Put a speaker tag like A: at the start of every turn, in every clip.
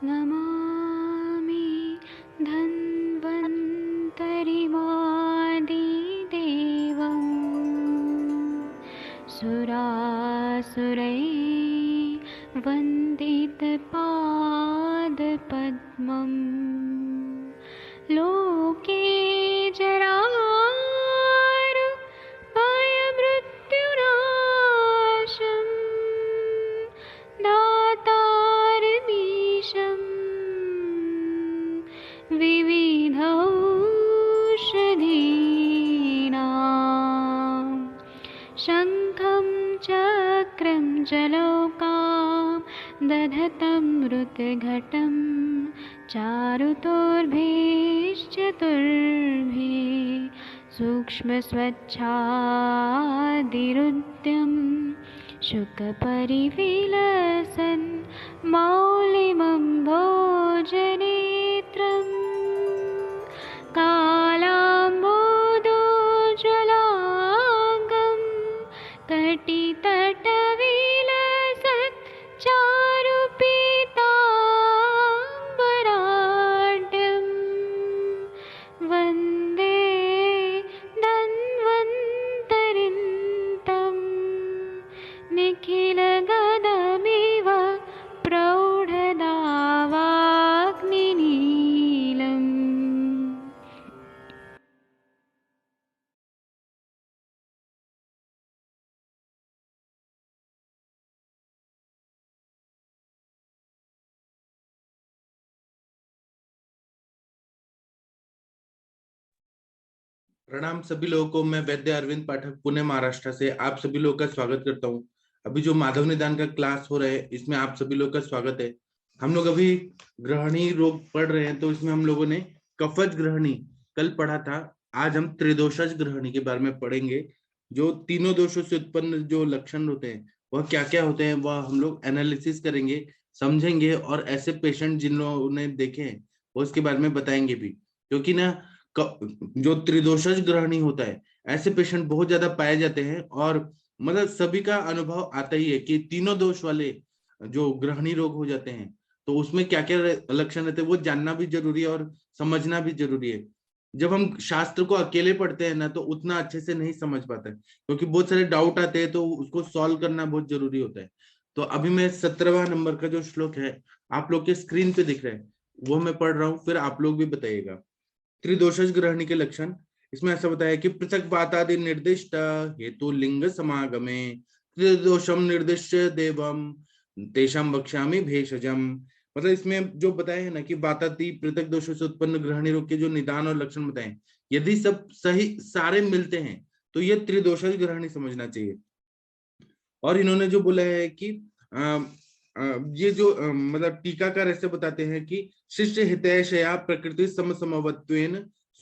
A: नमामि धन्वन्तरिमादिदेवम् सुरासुरैर्वन्दितपादपद्मम् लोके जरामृत्युनाशं दातारमीशं विविधौषधीनां शङ्खं चक्रं जलौकां दधतं मृतघटं चारुतोर्भिश्चतुर्भिः सूक्ष्मस्वच्छादिरुद्यं शुकपरिविलसन् मौलिमं भोजनेत्रम् कालाम्बोदोज्ज्वलाङ्गं कटितटविलसत् चारुपीताम्बराढ्यं वन्दे धन्वन्तरिन्तं निखिलगदमिव प्रौढदावाग्निनीलम्।
B: प्रणाम सभी लोगों को। मैं वैद्य अरविंद पाठक पुणे महाराष्ट्र से आप सभी लोगों का स्वागत करता हूं। अभी जो माधव निदान का क्लास हो रहा है इसमें आप सभी लोगों का स्वागत है। हम लोग अभी ग्रहणी रोग पढ़ रहे हैं, तो इसमें हम लोगों ने कफज ग्रहणी कल पढ़ा था। आज हम त्रिदोषज ग्रहणी के बारे में पढ़ेंगे। जो तीनों दोषों से उत्पन्न जो लक्षण होते हैं वह क्या क्या होते हैं वह हम लोग एनालिसिस करेंगे, समझेंगे, और ऐसे पेशेंट जिन लोगों ने देखे हैं वो उसके बारे में बताएंगे भी। क्योंकि ना जो त्रिदोषज ग्रहणी होता है ऐसे पेशेंट बहुत ज्यादा पाए जाते हैं, और मतलब सभी का अनुभव आता ही है कि तीनों दोष वाले जो ग्रहणी रोग हो जाते हैं तो उसमें क्या क्या लक्षण रहते हैं वो जानना भी जरूरी है और समझना भी जरूरी है। जब हम शास्त्र को अकेले पढ़ते हैं ना तो उतना अच्छे से नहीं समझ पाते हैं, क्योंकि बहुत सारे डाउट आते हैं तो उसको सॉल्व करना बहुत जरूरी होता है। तो अभी मैं 17वां नंबर का जो श्लोक है आप लोग के स्क्रीन पे दिख रहा है वो मैं पढ़ रहा हूँ, फिर आप लोग भी बताइएगा। त्रिदोषज ग्रहणी के लक्षण इसमें ऐसा बताया कि पृथक बातादि निर्दिष्ट हेतु लिंग समागमे त्रिदोषम निर्दिष्ट देवम तेषाम वक्ष्यामि भेषजम। मतलब इसमें जो बताया है ना कि बातादि पृथक दोषों से उत्पन्न ग्रहणी रोग के जो निदान और लक्षण बताए, यदि सब सही सारे मिलते हैं तो ये त्रिदोषज ग्रहणी समझना चाहिए। और इन्होंने जो बोला है कि ये जो मतलब टीकाकार ऐसे बताते हैं कि शिष्य हितैषया प्रकृति समसमवत्वेन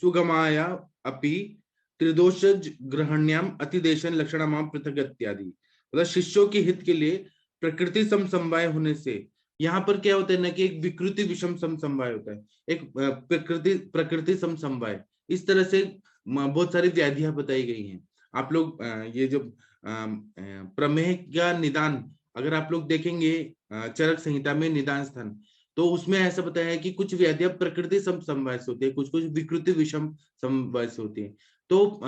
B: सुगमाया अपि त्रिदोषज ग्रहण्याम अतिदेशन लक्षणमाम पृथक इत्यादि। मतलब शिष्यों के हित के लिए प्रकृति समसमवाय होने से यहाँ पर क्या होता है ना कि एक विकृति विषम समसमवाय होता है, एक प्रकृति प्रकृति समसमवाय। इस तरह से बहुत सारी व्याधियां बताई गई हैं। आप लोग ये जो प्रमेह का निदान अगर आप लोग देखेंगे चरक संहिता में निदान स्थान, तो उसमें ऐसा बताया है कि कुछ व्याधियां प्रकृति समवाय से होती है, कुछ कुछ विकृति विषम समवाय से होती है। तो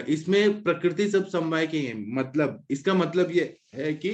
B: इसमें प्रकृति सब समवाय के हैं, मतलब इसका मतलब ये है कि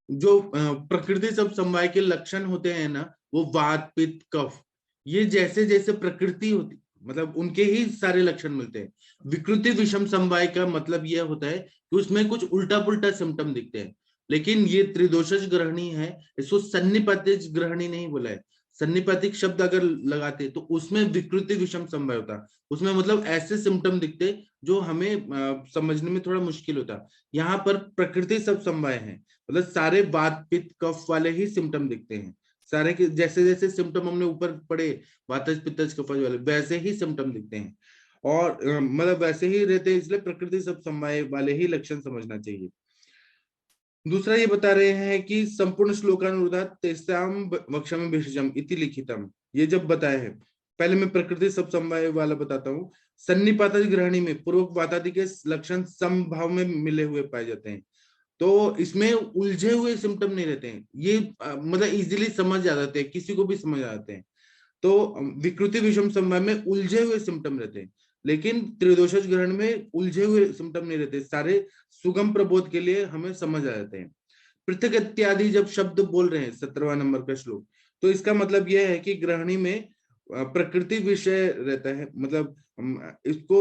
B: जो प्रकृति सब समवाय के लक्षण होते हैं ना वो वात पित्त कफ, ये जैसे जैसे प्रकृति होती मतलब उनके ही सारे लक्षण मिलते हैं। विकृति विषम समवाय का मतलब यह होता है कि उसमें कुछ उल्टा पुल्टा सिम्टम दिखते हैं। लेकिन ये त्रिदोषज ग्रहणी है, इसको सन्निपातिक ग्रहणी नहीं बोला है। सन्निपातिक शब्द अगर लगाते तो उसमें विकृति विषम समवाय होता, उसमें मतलब ऐसे सिम्टम दिखते जो हमें समझने में थोड़ा मुश्किल होता। यहाँ पर प्रकृति सब समवाय है, मतलब सारे वात पित्त कफ वाले ही सिम्टम दिखते हैं। सारे के जैसे जैसे सिम्टम हमने ऊपर पढ़े वातज पित्तज कफज वाले वैसे ही सिम्टम दिखते हैं, और मतलब वैसे ही रहते हैं, इसलिए प्रकृति सब समवाय वाले ही लक्षण समझना चाहिए। दूसरा ये बता रहे हैं कि संपूर्ण श्लोकानुरोधात तेषां वक्ष्यामि भेषजम इति लिखितम। ये जब बताया है, पहले मैं प्रकृति सब समवाय वाला बताता हूँ। सन्निपात ग्रहणी में पूर्वक वातादि के लक्षण समभाव में मिले हुए पाए जाते हैं। तो इसमें उलझे हुए सिम्टम नहीं रहते हैं, ये मतलब इजीली समझ आ जाते हैं, किसी को भी समझ आ जाते हैं। तो विकृति विषम समवाय में उलझे हुए सिम्टम रहते हैं, लेकिन त्रिदोषज ग्रहण में उलझे हुए सिम्टम नहीं रहते, सारे सुगम प्रबोध के लिए हमें समझ आ जाते हैं। पृथक इत्यादि जब शब्द बोल रहे हैं 17वां नंबर का श्लोक, तो इसका मतलब यह है कि ग्रहणी में प्रकृति विषय रहता है, मतलब इसको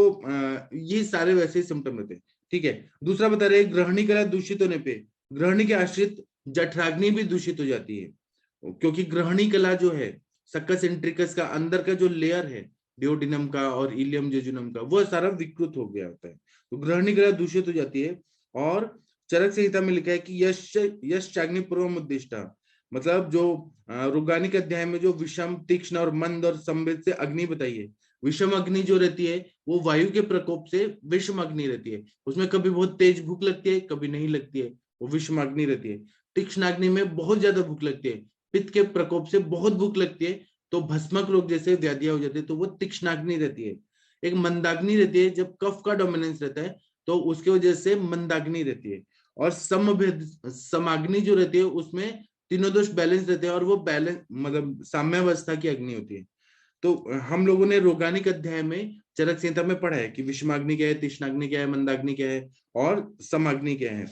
B: ये सारे वैसे ही सिम्टम रहते हैं। ठीक है, दूसरा बता रहे ग्रहणी कला दूषित होने पे ग्रहणी के आश्रित जठराग्नि भी दूषित हो जाती है, क्योंकि ग्रहणी कला जो है सक्कस इंट्रिकस का अंदर का जो लेयर है डियोडिनम का और इलियम जेजुनम का, वो सारा विकृत हो गया होता है, तो ग्रहणी कला दूषित हो जाती है। और चरक संहिता में लिखा है कि यश्चाग्नि पूर्वम उद्दिष्टा, मतलब जो रुगानिक अध्याय में जो विषम तीक्ष्ण और मंद और संवेद से अग्नि बताई है, विषम अग्नि जो रहती है वो वायु के प्रकोप से विषम अग्नि रहती है, उसमें कभी बहुत तेज भूख लगती है, कभी नहीं लगती है, वो विषम अग्नि रहती है। तीक्ष्ण अग्नि में बहुत ज्यादा भूख लगती है, पित्त के प्रकोप से बहुत भूख लगती है, तो भस्मक रोग जैसे व्याधियां हो जाती है, तो वो तीक्ष्णाग्नि रहती है। एक मंदाग्नि रहती है, जब कफ का डोमिनेंस रहता है तो उसके वजह से मंदाग्नि रहती है। और समाग्नि जो रहती है उसमें तीनों दोष बैलेंस रहते हैं, और वो बैलेंस मतलब साम्यावस्था की अग्नि होती है। तो हम लोगों ने रोगानिक अध्याय में चरक संहिता में पढ़ा है कि विषमाग्नि क्या है, तीक्ष्णाग्नि क्या है, मंदाग्नि क्या है और समाग्नि क्या है।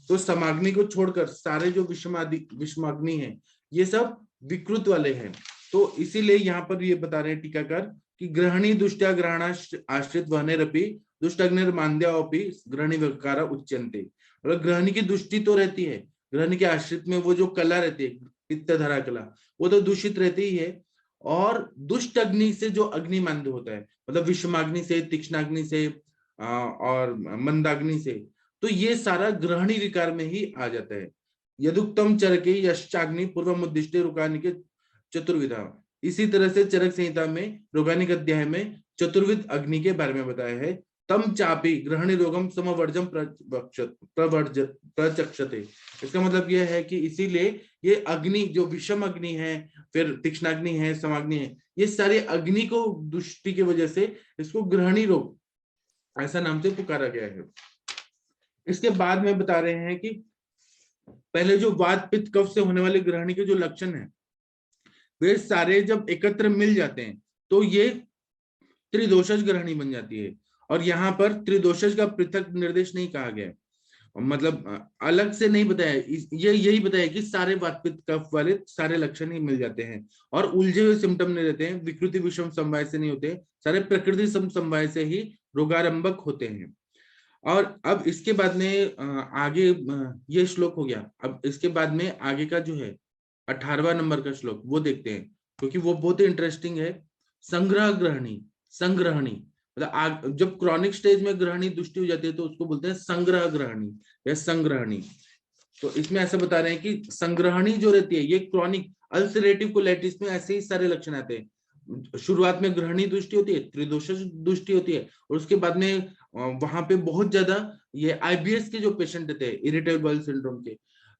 B: तो समाग्नि को छोड़कर सारे जो विषमाग्नि है ये सब विकृत वाले हैं। तो इसीलिए यहाँ पर ये बता रहे हैं टीकाकार कि ग्रहणी दुष्टा ग्रहण आश्रित वहनेरपि दुष्ट अग्निर्मांद्यापि ग्रहणी विकार उच्यन्ते। मतलब ग्रहणी की दुष्टि तो रहती है, ग्रहणी के आश्रित में वो जो कला रहती है पित्तधरा कला, वो तो दूषित रहती ही है, और दुष्ट अग्नि से जो अग्निमांद होता है, मतलब विषमाग्नि से, तीक्ष्णाग्नि से और मंदाग्नि से, तो ये सारा ग्रहणी विकार में ही आ जाता है। यदुक्तम चरके यश्चाग्नि पूर्वम उद्दिष्टे रुकानिक चतुर्विधा। इसी तरह से चरक संहिता में रोगानिक अध्याय में चतुर्विध अग्नि के बारे में बताया है। तम चापी ग्रहणी रोगम समवर्जम प्रचक्षते। इसका मतलब यह है कि इसीलिए ये अग्नि जो विषम अग्नि है, फिर तीक्ष्णाग्नि है, समाग्नि है, ये सारे अग्नि को दुष्टि की वजह से इसको ग्रहणी रोग ऐसा नाम से पुकारा गया है। इसके बाद में बता रहे हैं कि पहले जो वात पित्त कफ से होने वाले ग्रहणी के जो लक्षण है वे सारे जब एकत्र मिल जाते हैं तो ये त्रिदोषज ग्रहणी बन जाती है। और यहाँ पर त्रिदोषज का पृथक निर्देश नहीं कहा गया, मतलब अलग से नहीं बताया, ये यही बताया कि सारे वात पित्त कफ वाले सारे लक्षण ही मिल जाते हैं, और उलझे हुए सिम्टम नहीं रहते हैं, विकृति विषम समवाय से नहीं होते, सारे प्रकृति समवाय से ही रोगारंभक होते हैं। और अब इसके बाद में आगे ये श्लोक हो गया, अब इसके बाद में आगे का जो है 18वां नंबर का श्लोक वो देखते हैं, क्योंकि वो बहुत ही इंटरेस्टिंग है। संग्रह ग्रहणी, संग्रहणी मतलब जब क्रॉनिक स्टेज में ग्रहणी दुष्टि हो जाती है तो उसको बोलते हैं संग्रह ग्रहणी या संग्रहणी। तो इसमें ऐसा बता रहे हैं कि संग्रहणी जो रहती है ये क्रॉनिक अल्सरेटिव कोलाइटिस में ऐसे ही सारे लक्षण आते हैं। शुरुआत में ग्रहणी दुष्टि होती है, त्रिदोषज दुष्टि होती है, और उसके बाद में वहां पे बहुत ज्यादा ये आईबीएस के जो पेशेंट रहते हैं इरिटेबल बाउल सिंड्रोम के,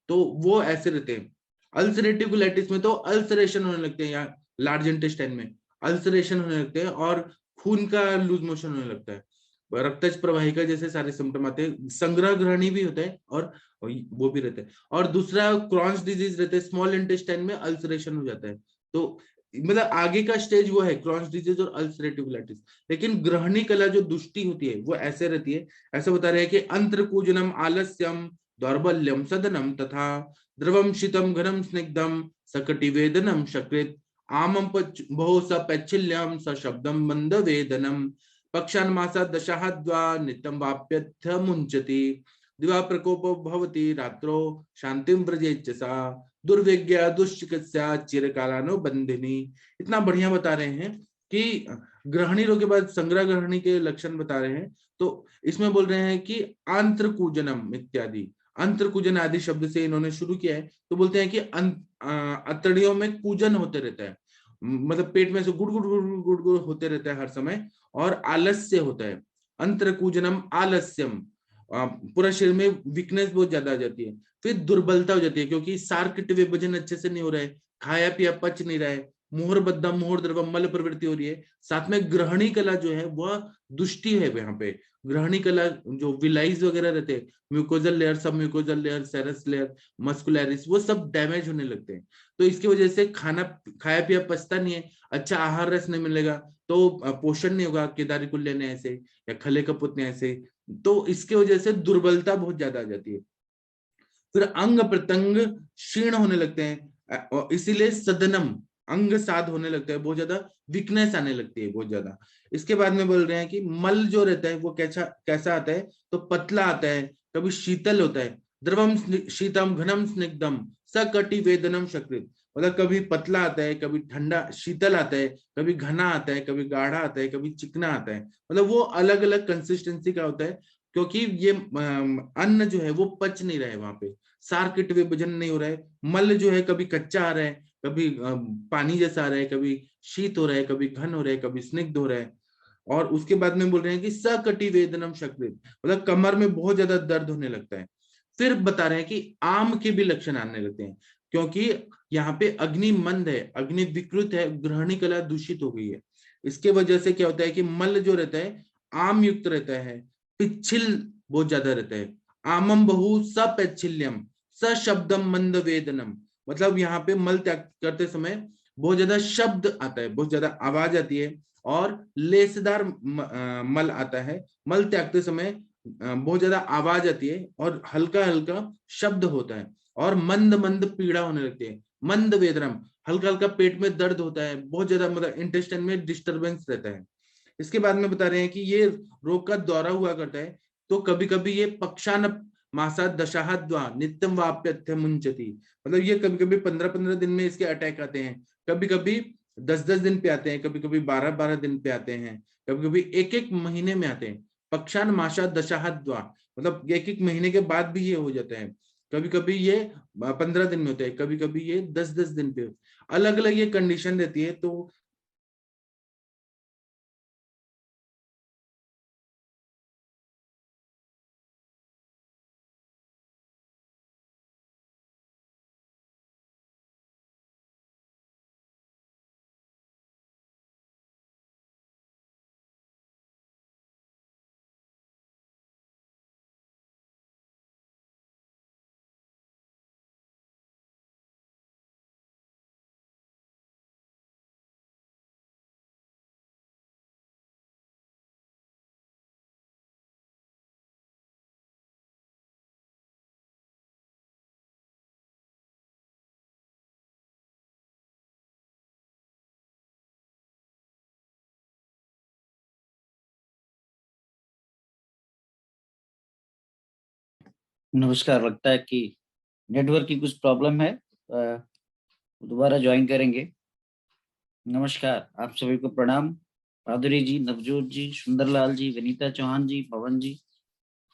B: तो वो ऐसे रहते हैं। अल्सरेटिव कोलाइटिस में तो अल्सरेशन होने लगते हैं, या लार्ज इंटेस्टाइन में अल्सरेशन होने लगते हैं और खून का लूज मोशन होने लगता है, रक्तज प्रवाहिका जैसे सारे सिम्टम आते हैं। संग्रह ग्रहणी भी होता है और वो भी रहता है। और दूसरा क्रॉन्स डिजीज रहता है, स्मॉल इंटेस्टाइन में अल्सरेशन हो जाता है। तो मतलब आगे का स्टेज वो है क्रॉन्स डिजीज और अल्सरेटिव कोलाइटिस। लेकिन ग्रहणी कला जो दुष्टि होती है वो ऐसे रहती है, ऐसा बता रहे हैं कि अंतरकूजनम आलस्यम दौर्बल्यम सदनम तथा द्रवम शीतम घनम स्निग्धम सकटिवेदनम शकृत आमम बहु सपैच्छिल्यम सशब्दम मंद वेदनम पक्षान मासा दशाद्वा नित्यं वाप्यथ मुंचति दिवा प्रकोप भवति रात्रो शांतिम व्रजेच्चा दुर्विज्ञा दुश्चिकित्सा चिरकालानो बंधिनी। इतना बढ़िया बता रहे हैं कि ग्रहणी रोग के बाद संग्रह ग्रहणी के लक्षण बता रहे हैं। तो इसमें बोल रहे हैं कि आंत्रकूजनम इत्यादि, अंतरकूजन आदि शब्द से इन्होंने शुरू किया है। तो बोलते हैं कि अतड़ियों में कूजन होते रहता है, मतलब पेट में से गुड़ गुड़ गुड़ गुड़ गुड़ होते रहता है हर समय, और आलस्य होता है। अंतरकूजनम आलस्यम, पूरा शरीर में वीकनेस बहुत ज्यादा आ जाती है। फिर दुर्बलता हो जाती है क्योंकि सार किट विभाजन अच्छे से नहीं हो रहा है, खाया पिया पच नहीं रहा है, मोहर बद्धा मोहर द्रव मल प्रवृत्ति हो रही है। साथ में ग्रहणी कला जो है वह दुष्टि है। यहाँ पे ग्रहणी कला जो विलाइज वगैरह रहते हैं, म्यूकोजल लेयर, सब म्यूकोजल लेयर, सेरस लेयर, मस्कुलरिस, वो सब डैमेज होने लगते हैं। तो इसकी वजह से खाना खाया पिया पचता नहीं है, अच्छा आहार रस नहीं मिलेगा, तो पोषण नहीं होगा केदारी कुल्य ऐसे या खले कपूत ने ऐसे, तो इसके वजह से दुर्बलता बहुत ज्यादा आ जाती है। फिर अंग प्रत्यंग क्षीण होने लगते हैं, और इसीलिए सदनम अंग साध होने लगता है, बहुत ज्यादा वीकनेस आने लगती है बहुत ज्यादा। इसके बाद में बोल रहे हैं कि मल जो रहता है वो कैसा कैसा आता है, तो पतला आता है, कभी शीतल होता है, द्रवम शीतम घनम स्निग्धम सकटि वेदनम शकृत, मतलब कभी पतला आता है, कभी ठंडा शीतल आता है, कभी घना आता है, कभी गाढ़ा आता है, कभी चिकना आता है, मतलब वो अलग अलग कंसिस्टेंसी का होता है, क्योंकि ये अन्न जो है वो पच नहीं रहा है, वहां पे सार्किट विभाजन नहीं हो रहा है। मल जो है कभी कच्चा आ रहा है, कभी पानी जैसा आ रहा है, कभी शीत हो रहा है, कभी घन हो रहा है, कभी स्निग्ध हो रहा है। और उसके बाद में बोल रहे हैं कि सकटि वेदनम शकृत, मतलब कमर में बहुत ज्यादा दर्द होने लगता है। फिर बता रहे हैं कि आम के भी लक्षण आने लगते हैं, क्योंकि यहाँ पे अग्नि मंद है, अग्नि विकृत है, ग्रहणी कला दूषित हो गई है। इसके वजह से क्या होता है कि मल जो रहता है आम युक्त रहता है, पिच्छिल बहुत ज्यादा रहता है, आमम बहु सपैच्छिल्यम सशब्दम मंद वेदनम, मतलब यहाँ पे मल त्याग करते समय बहुत ज्यादा शब्द आता है, बहुत ज्यादा आवाज आती है, और लेसदार मल आता है, मल त्यागते समय बहुत ज्यादा आवाज आती है और हल्का हल्का शब्द होता है, और मंद मंद पीड़ा होने लगती है, मंद वेदनम, हल्का हल्का पेट में दर्द होता है, बहुत ज्यादा मतलब इंटेस्टाइन में डिस्टरबेंस रहता है। इसके बाद में बता रहे हैं कि ये रोग का दौरा हुआ करता है, तो कभी कभी ये पक्षान मासा दशाहद्वा नित्यम वाप्यत्य मुंचती, मतलब ये कभी कभी 15-15 दिन में इसके अटैक आते हैं, कभी कभी 10-10 दिन पे आते हैं, कभी कभी 12-12 दिन पे आते हैं, कभी कभी एक एक महीने में आते हैं। पक्षान मासा दशाहद्वा, मतलब एक एक महीने के बाद भी ये हो जाता है, कभी कभी ये 15 दिन में होता है, कभी कभी ये 10-10 दिन पे, अलग अलग ये कंडीशन रहती है। तो
C: नमस्कार। लगता है कि नेटवर्क की कुछ प्रॉब्लम है, दोबारा ज्वाइन करेंगे। नमस्कार, आप सभी को प्रणाम। माधुरी जी, नवजोत जी, सुंदरलाल जी, विनीता चौहान जी, पवन जी,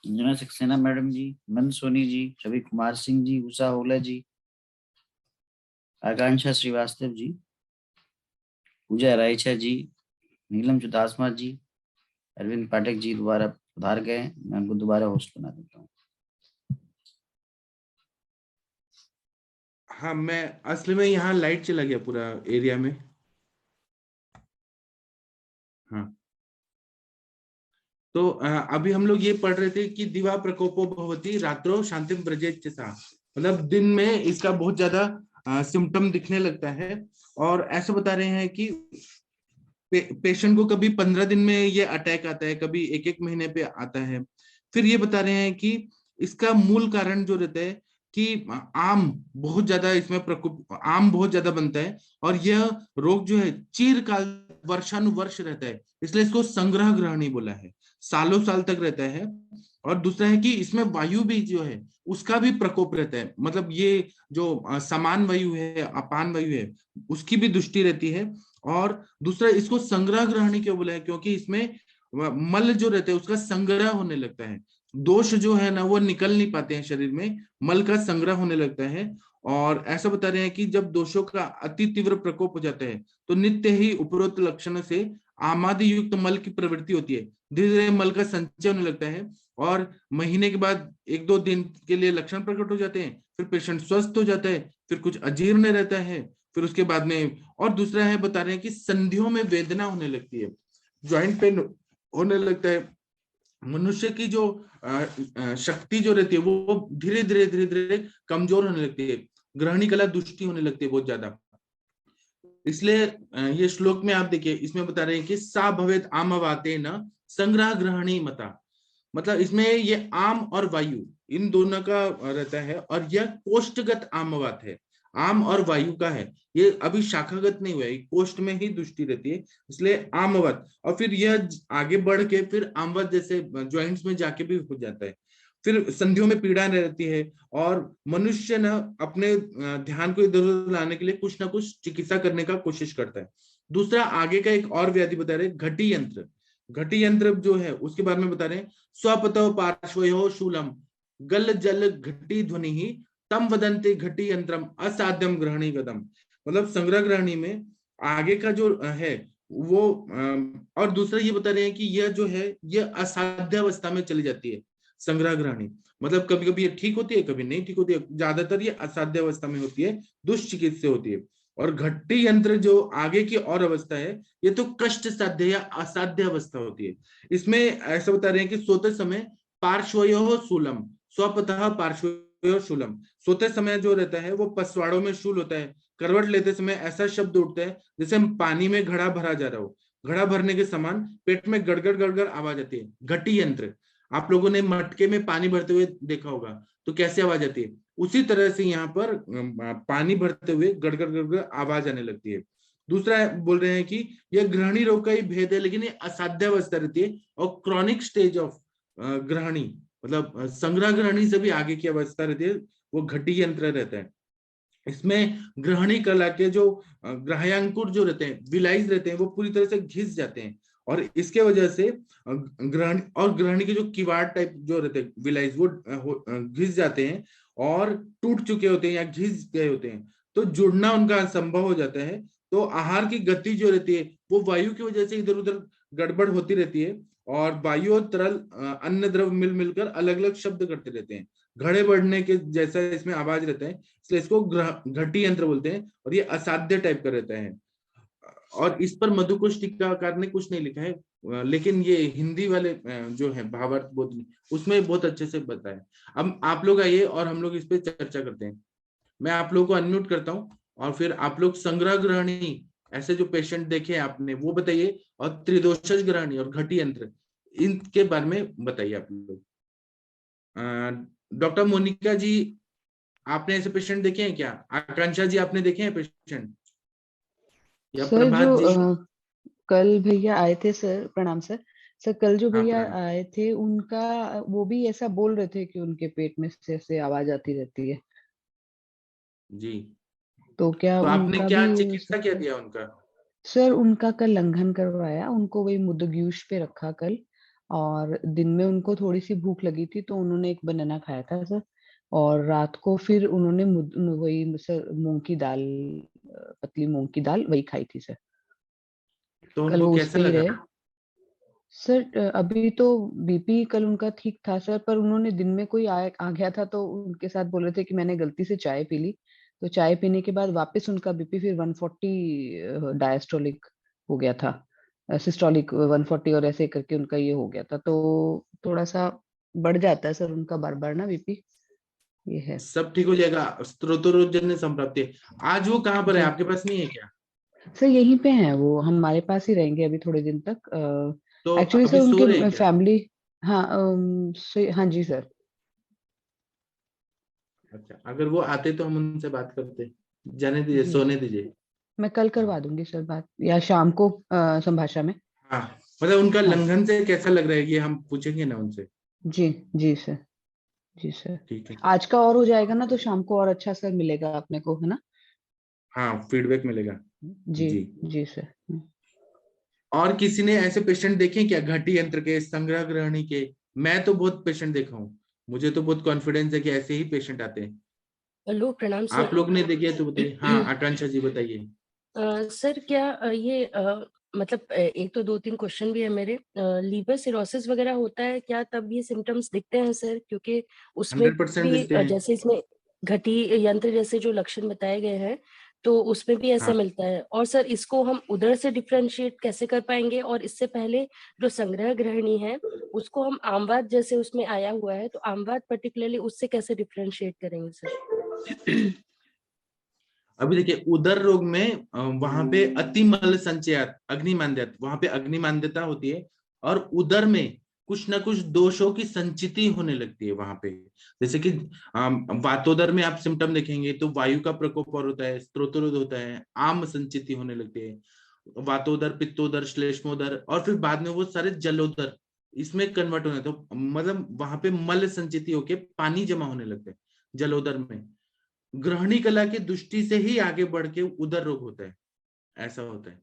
C: अंजना सक्सेना मैडम जी, मन सोनी जी, रवि कुमार सिंह जी, उषा होला जी, आकांक्षा श्रीवास्तव जी, पूजा रायचा जी, नीलम चुदासमा जी, अरविंद पाठक जी दोबारा पधार गए। मैं उनको दोबारा होस्ट बना देता हूँ।
B: हाँ, मैं असल में यहाँ लाइट चला गया पूरा एरिया में। हाँ, तो अभी हम लोग ये पढ़ रहे थे कि दिवा प्रकोपो भवति रात्रो शांतिम व्रजेत सा, मतलब दिन में इसका बहुत ज्यादा सिम्टम दिखने लगता है। और ऐसा बता रहे हैं कि पेशेंट को कभी 15 दिन में ये अटैक आता है, कभी एक एक महीने पे आता है। फिर ये बता रहे हैं कि इसका मूल कारण जो रहता है कि आम बहुत ज्यादा इसमें प्रकोप, आम बहुत ज्यादा बनता है, और यह रोग जो है चिरकाल वर्षानुवर्ष रहता है, इसलिए इसको संग्रह ग्रहणी बोला है, सालों साल तक रहता है। और दूसरा है कि इसमें वायु भी जो है उसका भी प्रकोप रहता है, मतलब ये जो समान वायु है, अपान वायु है, उसकी भी दृष्टि रहती है। और दूसरा इसको संग्रह ग्रहणी क्यों बोला है, क्योंकि इसमें मल जो रहता है उसका संग्रह होने लगता है, दोष जो है ना वो निकल नहीं पाते हैं शरीर में, मल का संग्रह होने लगता है। और ऐसा बता रहे हैं कि जब दोषों का अति तीव्र प्रकोप हो जाता है तो नित्य ही उपरोक्त लक्षणों से आमादि युक्त मल की प्रवृत्ति होती है, धीरे धीरे मल का संचय होने लगता है, और महीने के बाद 1-2 दिन के लिए लक्षण प्रकट हो जाते हैं, फिर पेशेंट स्वस्थ हो जाता है, फिर कुछ अजीर्ण रहता है, फिर उसके बाद में और दूसरा है बता रहे हैं कि संधियों में वेदना होने लगती है, ज्वाइंट पेन होने लगता है, मनुष्य की जो शक्ति जो रहती है वो धीरे धीरे धीरे धीरे कमजोर होने लगती है, ग्रहणी कला दुष्टि होने लगती है बहुत ज्यादा। इसलिए ये श्लोक में आप देखिए, इसमें बता रहे हैं कि सा भवेत आमवाते न संग्रह ग्रहणी मता, मतलब इसमें ये आम और वायु इन दोनों का रहता है, और यह कोष्ठगत आमवात है, आम और वायु का है, ये अभी शाखागत नहीं हुआ है, कोष्ठ में ही दृष्टि रहती है, इसलिए आमवत। और फिर यह आगे बढ़ के फिर आमवत जैसे ज्वाइंट्स में जाके भी हो जाता है, फिर संधियों में पीड़ा रहती है, और मनुष्य न अपने ध्यान को इधर उधर लाने के लिए कुछ ना कुछ चिकित्सा करने का कोशिश करता है। दूसरा आगे का एक और व्याधि बता रहे, घटी यंत्र, घटी यंत्र जो है उसके बारे में बता रहे हैं, स्वपतो पार्श्वयो शूलम गल जल घटी ध्वनि ही तम वदंते घटी यंत्रम असाध्यम ग्रहणी गदम, मतलब संग्रह ग्रहणी में आगे का जो है वो और दूसरा ये बता रहे हैं कि यह जो है यह असाध्य अवस्था में चली जाती है संग्रह ग्रहणी, मतलब कभी कभी ये ठीक होती है, कभी नहीं ठीक होती है, ज्यादातर ये असाध्य अवस्था में होती है, दुष्चिकित्सा होती है। और घट्टी यंत्र जो आगे की और अवस्था है ये तो कष्ट साध्य या असाध्य अवस्था होती है। इसमें ऐसा बता रहे हैं कि सोते समय पार्श्वयो शूलम, स्वपतः पार्श्वयो शूलम, सोते समय जो रहता है वो पसवाड़ों में शूल होता है, करवट लेते समय ऐसा शब्द उठता है जैसे पानी में घड़ा भरा जा रहा हो, घड़ा भरने के समान पेट में गड़गड़ गड़गड़ आवाज आती है। घटी यंत्र, आप लोगों ने मटके में पानी भरते हुए देखा होगा तो कैसे आवाज आती है, उसी तरह से यहाँ पर पानी भरते हुए गड़गड़ गड़गड़ आवाज आने लगती है। दूसरा बोल रहे हैं कि यह ग्रहणी रोग का ही भेद है, लेकिन ये असाध्य अवस्था रहती है, और क्रॉनिक स्टेज ऑफ ग्रहणी मतलब संग्रह ग्रहणी से भी आगे की अवस्था रहती है, वो घटी यंत्र रहता है। इसमें ग्रहणी कला के जो ग्राह्यांकुर जो रहते हैं, विलाइज रहते हैं, वो पूरी तरह से घिस जाते हैं, और इसके वजह से ग्रहणी के जो किवाड़ टाइप जो रहते हैं विलाइज वो घिस जाते हैं और टूट चुके होते हैं या घिस गए होते हैं, तो जुड़ना उनका असंभव हो जाता है। तो आहार की गति जो रहती है वो वायु की वजह से इधर उधर गड़बड़ होती रहती है, और वायु और तरल अन्य द्रव मिल मिलकर अलग अलग शब्द करते रहते हैं, घड़े बढ़ने के जैसा इसमें आवाज रहता है, इसलिए इसको घटी यंत्र बोलते हैं, और ये असाध्य टाइप का रहता है। और इस पर मधुकुश टीकाकार ने कुछ नहीं लिखा है, लेकिन ये हिंदी वाले जो है भावार्थ बोध उसमें बहुत अच्छे से बताया। अब आप लोग आइए और हम लोग इस पे चर्चा करते हैं। मैं आप लोगों को अनम्यूट करता हूँ, और फिर आप लोग संग्रह ग्रहणी ऐसे जो पेशेंट देखे आपने वो बताइए, और त्रिदोषज ग्रहणी और घटी यंत्र इनके बारे में बताइए आप लोग। डॉक्टर मोनिका जी, आपने ऐसे पेशेंट देखे हैं क्या? आकांक्षा जी, आपने देखे हैं पेशेंट? या
D: सर
B: प्रभात
D: जो
B: जी?
D: कल भैया आए थे सर, प्रणाम सर। सर कल जो
B: हाँ,
D: भैया
B: प्रणाम
D: आए थे उनका वो भी ऐसा बोल रहे थे कि उनके पेट में से ऐसे आवाज आती रहती है,
B: जी।
D: तो क्या
B: तो आपने
D: उनका
B: क्या
D: भी हो
B: चिकित्सा क्या
D: सकता है?
B: दिया उनका?
D: सर उनका कल लंघन करवाया, उनको वही मुद्गयूश पे रखा कल, और दिन में उनको थोड़ी सी भूख लगी थी तो उन्होंने एक बनाना खाया था सर, और रात को फिर उन्होंने वही सर मूंग की दाल, पतली मूंग की दाल वही खाई थी सर।
B: तो
D: कल
B: उनको
D: वो उस
B: कैसा
D: पे ही
B: लगा?
D: रहे सर। अभी तो बीपी कल उनका ठीक था सर, पर उन्होंने दिन में कोई आ गया था तो उनके साथ बोल रहे थे कि मैंने गलती से चाय पी ली, तो चाय पीने के बाद वापस उनका बीपी फिर 140 डायस्टोलिक हो गया था, सिस्टोलिक 140 और ऐसे करके उनका ये हो गया था, तो थोड़ा सा बढ़ जाता है सर उनका बार बार ना बीपी, ये है।
B: सब ठीक हो जाएगा, स्त्रोतोजन्य संप्राप्ति। आज वो कहाँ पर है,
D: जी
B: आपके पास नहीं है क्या?
D: सर यहीं पे हैं वो, हमारे पास ही रहेंगे अभी थोड़े दिन तक।
B: तो
D: एक्चुअली सर
B: अभी सो रहे
D: उनके
B: हैं क्या?
D: फैमिली, हाँ हाँ जी सर।
B: अच्छा, अगर वो आते तो हम उनसे बात करते। जाने दीजिए,
D: जी
B: सोने दीजिए।
D: मैं कल करवा दूंगी सर बात, या शाम को संभाषा में।
B: हाँ, मतलब उनका
D: हाँ
B: लंघन से कैसा लग रहा है ये हम पूछेंगे ना उनसे।
D: जी, जी सर, जी सर।
B: ठीक है।
D: आज का और हो जाएगा ना तो शाम को और अच्छा सर मिलेगा अपने को, है ना?
B: हाँ, फीडबैक मिलेगा।
D: जी,
B: जी।
D: जी सर।
B: और किसी ने ऐसे पेशेंट देखे क्या, घटी यंत्र के, संग्रह ग्रहणी के? मैं तो बहुत पेशेंट देखा हूँ, मुझे तो बहुत कॉन्फिडेंस है कि ऐसे ही पेशेंट आते हैं।
E: हेलो, प्रणाम
B: आप
E: सर।
B: लोग ने देखे तो बताइए। हाँ, आकांक्षा जी बताइए।
E: सर क्या ये मतलब एक तो 2-3 क्वेश्चन भी है मेरे। लीवर सिरोसिस वगैरह होता है क्या, तब ये सिम्पटम्स दिखते हैं सर? क्योंकि उसमें
B: 100%
E: भी
B: दिखते हैं।
E: जैसे इसमें घटी यंत्र जैसे जो लक्षण बताए गए हैं, तो उसमें भी ऐसा
B: हाँ।
E: मिलता है। और सर इसको हम उदर से डिफरेंशिएट कैसे कर पाएंगे, और इससे पहले जो संग्रह ग्रहणी है उसको हम आमवाद जैसे उसमें आया हुआ है, तो आमवाद पर्टिकुलरली उससे कैसे डिफरेंशिएट करेंगे सर?
B: अभी देखिए उदर रोग में वहां पे अतिमल संचयात अग्निमांद्यत, वहां पे अग्निमांद्यता होती है और उदर में कुछ ना कुछ दोषों की संचिति होने लगती है वहां पे। जैसे कि वातोदर में आप सिम्टम देखेंगे तो वायु का प्रकोप और होता है, स्त्रोतरोध होता है, आम संचिति होने लगती है, वातोदर, पित्तोदर, श्लेष्मोदर, और फिर बाद में वो सारे जलोदर इसमें कन्वर्ट होने, तो मतलब वहां पे मल संचिति होके पानी जमा होने लगता है जलोदर में। ग्रहणी कला की दृष्टि से ही आगे बढ़ के उदर रोग होता है, ऐसा होता है।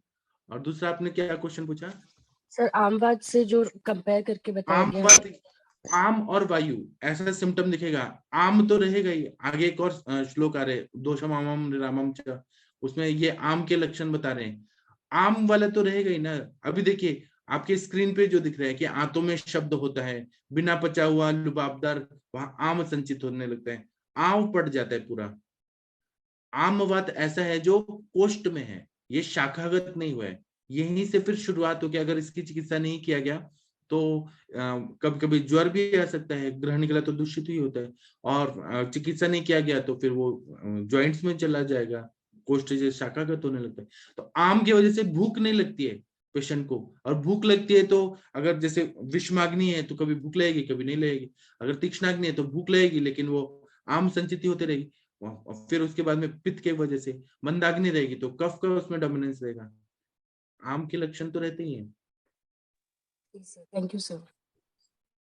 B: और दूसरा आपने क्या क्वेश्चन पूछा?
E: सर आमवाद से जो कंपेयर करके बताया गया है।
B: आम और वायु ऐसा सिम्टम दिखेगा, आम तो रहेगा ही। आगे एक और श्लोक आ रहे, दोषम आमम निरामम च, उसमें ये आम के लक्षण बता रहे हैं, आम वाला तो रहेगा ही ना। अभी देखिए आपके स्क्रीन पे जो दिख रहा है कि आंतों में शब्द होता है, बिना पचा हुआ लुबाबदार, वहां आम संचित होने लगता है, आम पड़ जाता है पूरा। आमवात ऐसा है जो कोष्ठ में है, ये शाखागत नहीं हुआ है, यहीं से फिर शुरुआत हो गया। अगर इसकी चिकित्सा नहीं किया गया तो कभी कभी ज्वर भी आ सकता है, ग्रहण कला तो दूषित ही होता है, और चिकित्सा नहीं किया गया तो फिर वो जॉइंट्स में चला जाएगा, कोष्ठ से शाखागत होने लगता है। तो आम की वजह से भूख नहीं लगती है पेशेंट को, और भूख लगती है तो अगर जैसे विषमाग्नि है तो कभी भूख लगेगी कभी नहीं लगेगी, अगर तीक्ष्णाग्नि है तो भूख लगेगी लेकिन वो आम संचिति होती रहेगी। और फिर उसके बाद में पित्त के वजह से मंदाग्नि रहेगी तो कफ का उसमें डोमिनेंस रहेगा। आम के लक्षण तो रहते ही हैं।
E: Thank you sir.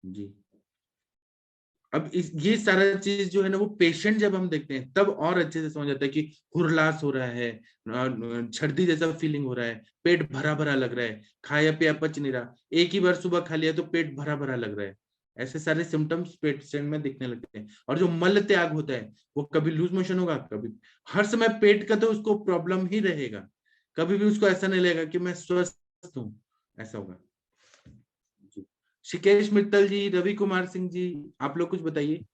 E: जी।
B: अब ये सारा चीज जो है ना वो पेशेंट जब हम देखते हैं तब और अच्छे से समझ आता है कि हुरलास हो रहा है, छर्दी जैसा फीलिंग हो रहा है, पेट भरा भरा लग रहा है, खाया पिया पच नहीं रहा, एक ही बार सुबह खा लिया तो पेट भरा भरा लग रहा है, ऐसे सारे सिम्टम्स पेशेंट में दिखने लगते हैं। और जो मल त्याग होता है वो कभी लूज मोशन होगा, कभी हर समय पेट का तो उसको प्रॉब्लम ही रहेगा, कभी भी उसको ऐसा नहीं लगेगा कि मैं स्वस्थ हूँ, ऐसा होगा। शिकेश मित्तल जी, रवि कुमार सिंह जी, आप लोग कुछ बताइए।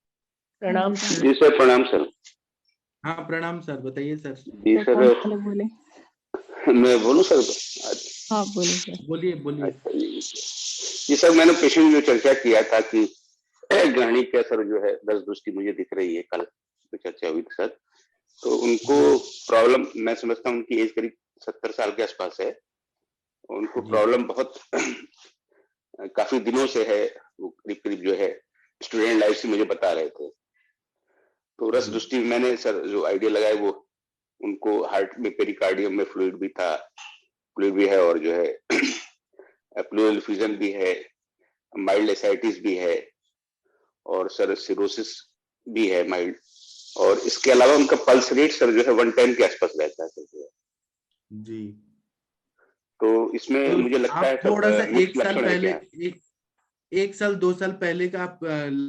E: प्रणाम
F: जी सर। प्रणाम सर।
B: हाँ प्रणाम सर, बताइए सर।
F: जी सर।
G: बोले
F: मैं बोलूं सर?
G: हाँ बोलिए सर।
B: बोलिए बोलिए।
F: जी सर, मैंने पेशेंट जो चर्चा किया था कि ग्रहणी के असर जो है 10 दृष्टि मुझे दिख रही है, कल तो चर्चा हुई थी सर, तो उनको प्रॉब्लम, मैं समझता हूँ उनकी एज करीब 70 साल के आसपास है, उनको प्रॉब्लम बहुत काफी दिनों से है, वो करीब करीब जो है स्टूडेंट लाइफ से मुझे बता रहे थे। तो रस दृष्टि मैंने सर जो आइडिया लगाया वो उनको हार्ट में पेरिकार्डियम में फ्लूइड भी था, फ्लूइड भी है, और जो है प्लूरल फ्यूजन भी है, माइल्ड एसाइटिस भी है, और सर सिरोसिस भी है माइल्ड, और इसके अलावा उनका पल्स रेट सर जो है 110 के आसपास रहता है सर
B: जी।
F: तो इसमें
B: तो
F: मुझे लगता है
B: थोड़ा सा
F: मुख्य
B: एक साल
F: लक्षण
B: पहले,
F: है
B: एक साल 2 साल पहले का आप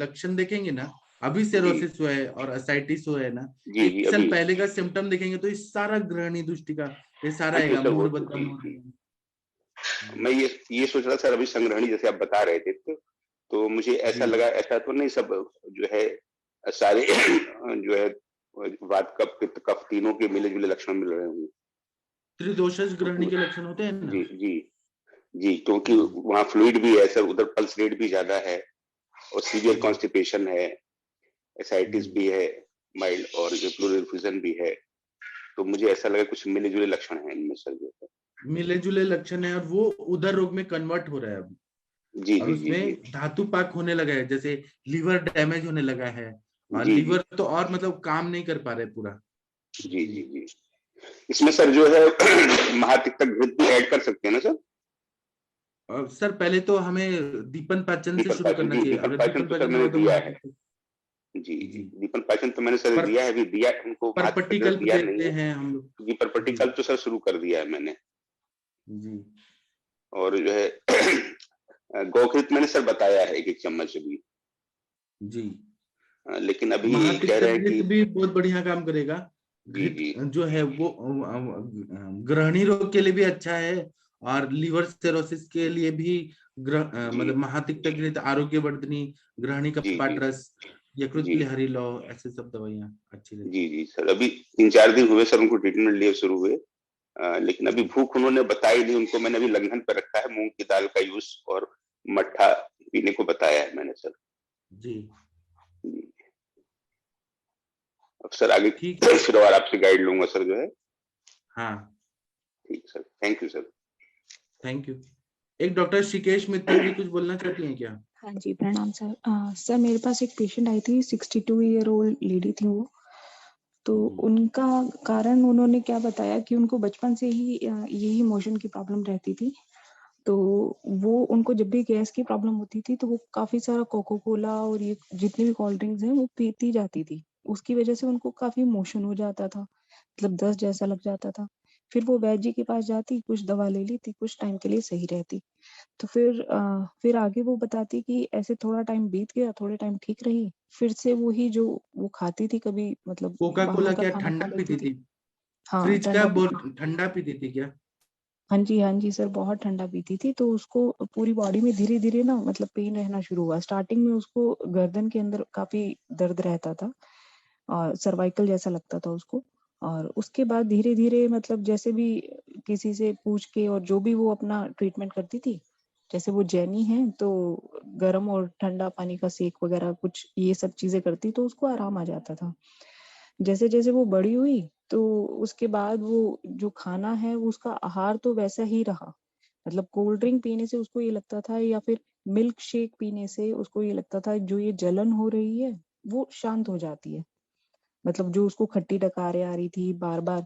B: लक्षण देखेंगे ना, अभी सेरोसिस हुआ है और असाइटिस हुआ है ना,
F: जी,
B: एक साल
F: अभी
B: पहले का सिम्टम देखेंगे तो ये सारा ग्रहणी दृष्टि का ये सारा आएगा,
F: सर,
B: मुहर
F: वो तो
B: बदम।
F: मैं ये सोच रहा सर, अभी संग्रहणी जैसे आप बता रहे थे तो मुझे ऐसा लगा, ऐसा तो नहीं सब जो है सारे जो है वात कफ पित्त कफ तीनों के मिले जुले लक्षण मिल रहे होंगे।
B: त्रिदोषज ग्रहणी के लक्षण होते हैं ना।
F: जी जी जी, क्योंकि वहाँ फ्लूइड भी है सर, उधर पल्स रेट भी ज्यादा है, और सीवियर कॉन्स्टिपेशन है, एसाइटिस भी है माइल्ड, और जो प्लूरल फ्यूजन भी है, तो मुझे ऐसा लगा कुछ मिले जुले लक्षण हैं इनमें सर, जो
B: मिले जुले लक्षण है, और वो उदर रोग में कन्वर्ट हो रहा है अब।
F: जी
B: और
F: जी
B: उसमें धातु पाक होने लगा है, जैसे लीवर डैमेज होने लगा है, और
F: जी
B: लीवर तो और मतलब काम नहीं कर पा रहे पूरा।
F: जी जी जी। इसमें सर जो है महातिक्तक घृत भी ऐड कर सकते हैं ना सर?
B: सर पहले तो हमें दीपन पाचन से शुरू करना चाहिए,
F: दीपन
B: अगर
F: पाचन
B: दीपन
F: तो सर
B: पाचन
F: मैंने
B: हुआ तो
F: दिया है।
B: महातिक्तक।
F: जी जी, दीपन पाचन तो मैंने सर दिया है, अभी दिया उनको,
B: परपट्टिकल्प
F: दिया नहीं
B: देते
F: है
B: हैं हम लोग।
F: जी, परपट्टिकल्प तो सर शुरू कर दिया है मैंने
B: जी।
F: और जो है गौघृत मैंने सर बताया है 1-1 चम्मच अभी
B: जी।
F: लेकिन अभी कह रहे हैं कि
B: भी बहुत बढ़िया काम करेगा।
F: जी जी
B: जो है वो ग्रहणी रोग के लिए भी अच्छा है, और लीवर सिरोसिस के लिए भी मतलब महातिक्तक घृत, आरोग्य वर्धनी, ग्रहणी
F: जी
B: कपाट रस, यकृत
F: जी।
B: के लिए हरी लौ, ऐसे सब दवाइयाँ अच्छी रहती
F: जी जी सर, अभी 3-4 दिन हुए सर उनको ट्रीटमेंट लिए शुरू हुए, लेकिन अभी
B: जी।
F: भूख उन्होंने बताई नहीं, उनको मैंने अभी लंघन पे रखा है, मूंग की दाल का यूज और मट्ठा पीने को बताया है मैंने सर।
B: जी
F: जी। अब सर आगे
B: ठीक है।
F: फिर और आपसे गाइड लूंगा सर जो है।
B: हाँ,
F: ठीक sir, thank you sir.
B: Thank you. एक डॉक्टर शिकेश मित्तल जी कुछ बोलना चाहती हैं क्या?
H: हाँ जी, प्रणाम सर। सर मेरे पास एक पेशेंट आई थी, 62 ईयर ओल्ड लेडी थी वो। तो उनका कारण उन्होंने क्या बताया कि उनको बचपन से ही यही मोशन की प्रॉब्लम रहती थी। तो वो उनको जब भी गैस की प्रॉब्लम होती थी तो वो काफी सारा कोको कोला और ये जितनी भी कोल्ड ड्रिंक्स हैं वो पीती जाती थी। उसकी वजह से उनको काफी मोशन हो जाता था, मतलब दस्त जैसा लग जाता था। फिर वो वैद्य जी के पास जाती, कुछ दवा ले लेती, कुछ टाइम के लिए सही रहती। तो फिर आगे वो बताती कि ऐसे थोड़ा टाइम बीत गया, थोड़े टाइम ठीक रही, फिर से वही जो वो खाती थी, कभी मतलब
B: कोका
H: बाहर
B: कोला
H: का
B: क्या
H: खाना
B: ठंडा
H: खा
B: पीती
H: लेती थी।
B: थी?
H: हाँ,
B: फ्रिज का
H: ठंडा पीती थी।
B: ठंडा पीती थी क्या?
H: हाँ जी सर, बहुत ठंडा पीती थी। तो उसको पूरी बॉडी में धीरे-धीरे ना मतलब पेन रहना शुरू हुआ। स्टार्टिंग में उसको गर्दन के अंदर काफ़ी दर्द रहता था और सर्वाइकल जैसा लगता था उसको। और उसके बाद धीरे-धीरे मतलब जैसे भी किसी से पूछ के और जो भी वो अपना ट्रीटमेंट करती थी, जैसे वो जैनी हैं तो गर्म और ठंडा पानी का सेक वगैरह कुछ ये सब चीज़ें करती तो उसको आराम आ जाता था। जैसे-जैसे वो बड़ी हुई तो उसके बाद वो जो खाना है वो उसका आहार तो वैसा ही रहा। मतलब कोल्ड ड्रिंक पीने से उसको ये लगता था या फिर मिल्क शेक पीने से उसको ये लगता था जो ये जलन हो रही है वो शांत हो जाती है। मतलब जो उसको खट्टी डकारें आ रही थी, बार-बार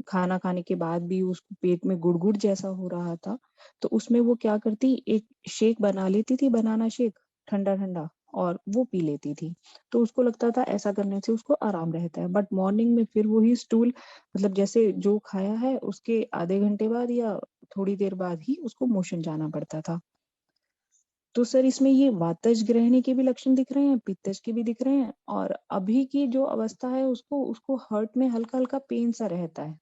H: खाना खाने के बाद भी उसको पेट में गुड़गुड़ जैसा हो रहा था, तो उसमें वो क्या करती, एक शेक बना लेती थी, बनाना शेक ठंडा-ठंडा, और वो पी लेती थी। तो उसको लगता था ऐसा करने से उसको आराम रहता है। बट मॉर्निंग में फिर वही स्टूल, मतलब जैसे जो खाया है उसके आधे घंटे बाद या थोड़ी देर बाद ही उसको मोशन जाना पड़ता था। तो सर इसमें ये वातज ग्रहणी के भी लक्षण दिख रहे हैं, पित्तज के भी दिख रहे हैं, और अभी की जो अवस्था है उसको उसको हार्ट में हल्का-हल्का पेन सा रहता है।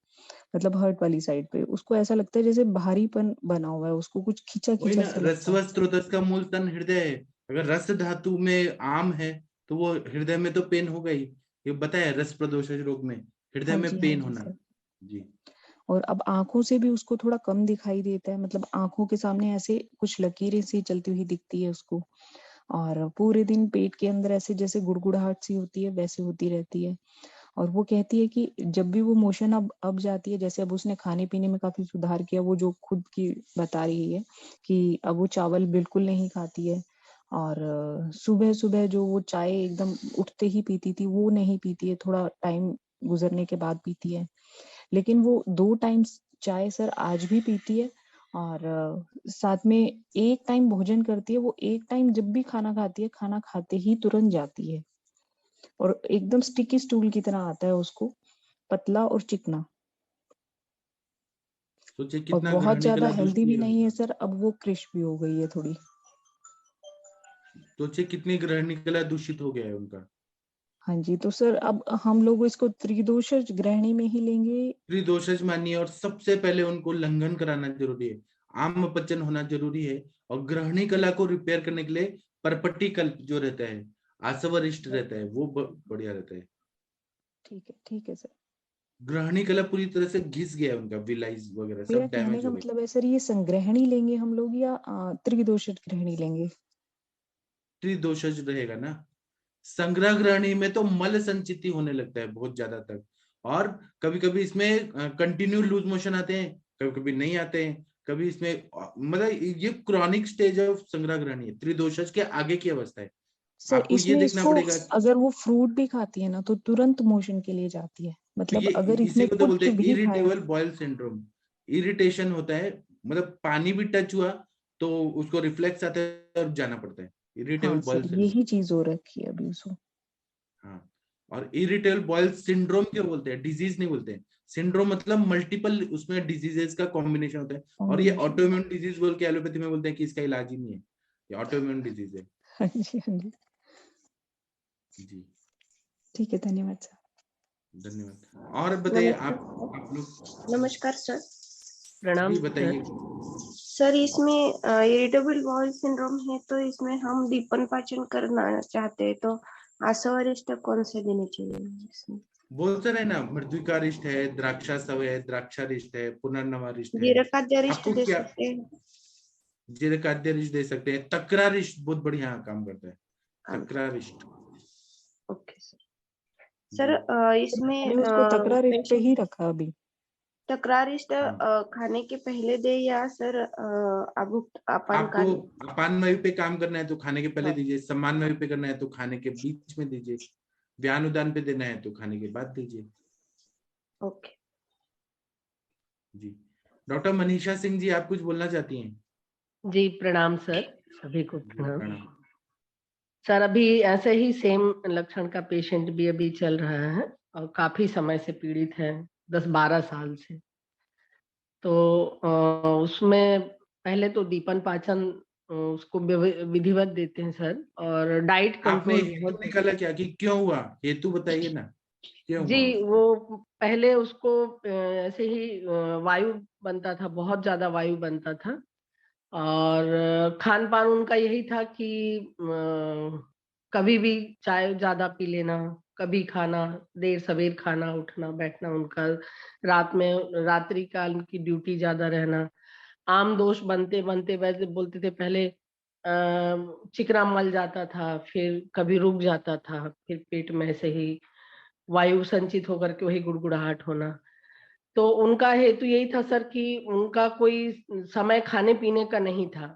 H: मतलब हार्ट वाली साइड पे उसको ऐसा लगता है जैसे भारीपन बना हुआ है, उसको कुछ
B: वही
H: खींचा-खींचा
B: ना,
H: सा लगता है।
B: रस्व स्रोतस का मूल तन हृदय है। अगर रस धातु में आम है तो वो हृदय में तो पेन होगा ही। ये बताया रस प्रदोषज रोग में हृदय में
H: हाँ
B: पेन
H: जी
B: होना।
H: सर।
B: जी।
H: और अब आँखों से भी उसको थोड़ा कम दिखाई देता है, मतलब आँखों के सामने ऐसे कुछ लकीरें सी चलती हुई दिखती है उसको। और पूरे दिन पेट के अंदर ऐसे जैसे गुड़गुड़ाहट सी होती है, वैसे होती रहती है। और वो कहती है कि जब भी वो मोशन अब जाती है, जैसे अब उसने खाने-पीने में काफ़ी सुधार किया, वो जो खुद की बता रही है कि अब वो चावल बिल्कुल नहीं खाती है, और सुबह-सुबह जो वो चाय एकदम उठते ही पीती थी, वो नहीं पीती है, थोड़ा टाइम गुज़रने के बाद पीती है। लेकिन वो 2 टाइम्स चाय सर आज भी पीती है, और साथ में 1 टाइम भोजन करती है। वो 1 टाइम जब भी खाना खाती है, खाना खाते ही तुरंत जाती है, और एकदम स्टिकी स्टूल की तरह आता है उसको, पतला और चिकना।
B: सोचिए
H: और
B: कितना
H: बहुत
B: ग्रहणी
H: ज़्यादा
B: कला
H: हेल्दी
B: दुष्टी
H: भी
B: है
H: नहीं है
B: उनका।
H: सर, अब वो कृश भी हो गई है थोड़ी।
B: सोचिए कितनी ग्रहणी कला दूषित हो गया है उनका।
H: हाँ जी, तो सर अब हम लोग इसको त्रिदोषज ग्रहणी में ही लेंगे।
B: त्रिदोषज मानिए, और सबसे पहले उनको लंघन कराना जरूरी है, आम अपचन होना जरूरी है, और ग्रहणी कला को रिपेयर करने के लिए परपट्टी कल्प जो रहता है, आसवरिष्ट रहता है, वो बढ़िया रहता है।
H: ठीक है सर।
B: ग्रहणी कला पूरी तरह से घिस गया है उनका, विलाइज वगैरह
H: मेरा
B: सब
H: कहने
B: डैमेज
H: का
B: हो गए।
H: मतलब है सर, ये संग्रहणी लेंगे हम लोग या त्रिदोषज ग्रहणी लेंगे?
B: त्रिदोषज रहेगा ना। संग्रह ग्रहणी में तो मल संचिति होने लगता है बहुत ज्यादा तक, और कभी कभी इसमें कंटिन्यू लूज मोशन आते हैं, कभी कभी नहीं आते हैं, कभी इसमें मतलब ये क्रॉनिक स्टेज ऑफ संग्रह ग्रहणी है, त्रिदोषज के आगे की अवस्था है।
H: सर
B: आपको ये
H: इसमें
B: देखना
H: इसको
B: पड़ेगा।
H: अगर वो फ्रूट भी खाती है ना तो तुरंत मोशन के लिए जाती है,
B: तो
H: मतलब
B: ये
H: अगर
B: इसी
H: इसने
B: को तो बोलते
H: कुछ
B: हैं
H: भी खाया।
B: Irritable boil syndrome. इरिटेशन होता है, मतलब पानी भी टच हुआ तो उसको रिफ्लेक्स आता है और जाना पड़ता है, इरिटेबल
H: हाँ
B: बॉयल
H: सर,
B: सिंड्रोम।
H: यही चीज हो रखी है अभी उसको।
B: हाँ, और इरिटेबल बॉयल सिंड्रोम क्यों बोलते हैं, डिजीज नहीं बोलते हैं। सिंड्रोम मतलब मल्टीपल उसमें डिजीजेस का कॉम्बिनेशन होता है, और ये
H: कॉम्बिनेशन।
B: ऑटोइम्यून डिजीज बोल के एलोपैथी में बोलते हैं कि इसका इलाज ही नहीं है, ये ऑटोइम्यून डिजीज है।
H: हाँ जी।
B: जी,
H: ठीक है, धन्यवाद सर।
B: धन्यवाद। और बताइए
I: नमस्कार
B: आप लोग।
I: नमस्कार सर। प्रणाम
B: जी
I: सर।
B: बताइए।
I: सर इसमें इरिटेबल बाउल सिंड्रोम है तो इसमें हम दीपन पाचन करना चाहते हैं, तो आसवरिष्ट कौन से देने चाहिए इसमें?
B: बहुत सारे है ना, मृद्विकारिष्ट है, द्राक्षासव है, द्राक्षारिष्ट है, पुनर्नवारिष्ट है।
I: जीरकाद्यरिष्ट
B: आपको
I: दे
B: क्या
I: सकते हैं?
B: जीरकाद्यरिष्ट दे सकते हैं, तक्रारिष्ट बहुत बढ़िया काम करता है, तक्रारिष्ट।
I: Okay sir. सर इसमें
H: मैंने उसको तकरारिष्ट पे ही रखा अभी।
I: तकरारिष्ट खाने के पहले दे या सर
B: आपको
I: आपानकालीन?
B: अपान वायु पे काम करना है तो खाने के पहले दीजिए, सम्मान वायु पे करना है तो खाने के बीच में दीजिए, व्यान उदान पे देना है तो खाने के बाद दीजिए।
I: ओके
B: जी। डॉक्टर मनीषा सिंह जी, आप कुछ बोलना चाहती हैं?
J: जी प्रणाम सर, सभी को प्रणाम।
B: प्रणाम।
J: सर अभी ऐसे ही सेम लक्षण का पेशेंट भी अभी चल रहा है और काफी समय से पीड़ित है, 10-12 साल से। तो उसमें पहले तो दीपन पाचन उसको विधिवत देते हैं सर, और डाइट
B: आपने
J: कंट्रोल
B: हेतु निकाला क्या कि क्यों हुआ, हेतु बताइए ना, क्यों
J: जी
B: हुआ?
J: वो पहले उसको ऐसे ही वायु बनता था, बहुत ज्यादा वायु बनता था, और खान पान उनका यही था कि कभी भी चाय ज्यादा पी लेना, कभी खाना देर सवेर खाना, उठना बैठना उनका, रात में रात्रि काल की ड्यूटी ज्यादा रहना, आम दोष बनते बनते वैसे बोलते थे पहले चिकना मल जाता था, फिर कभी रुक जाता था, फिर पेट में से ही वायु संचित होकर के वही गुड़गुड़ाहट होना। तो उनका हेतु यही था सर कि उनका कोई समय खाने पीने का नहीं था,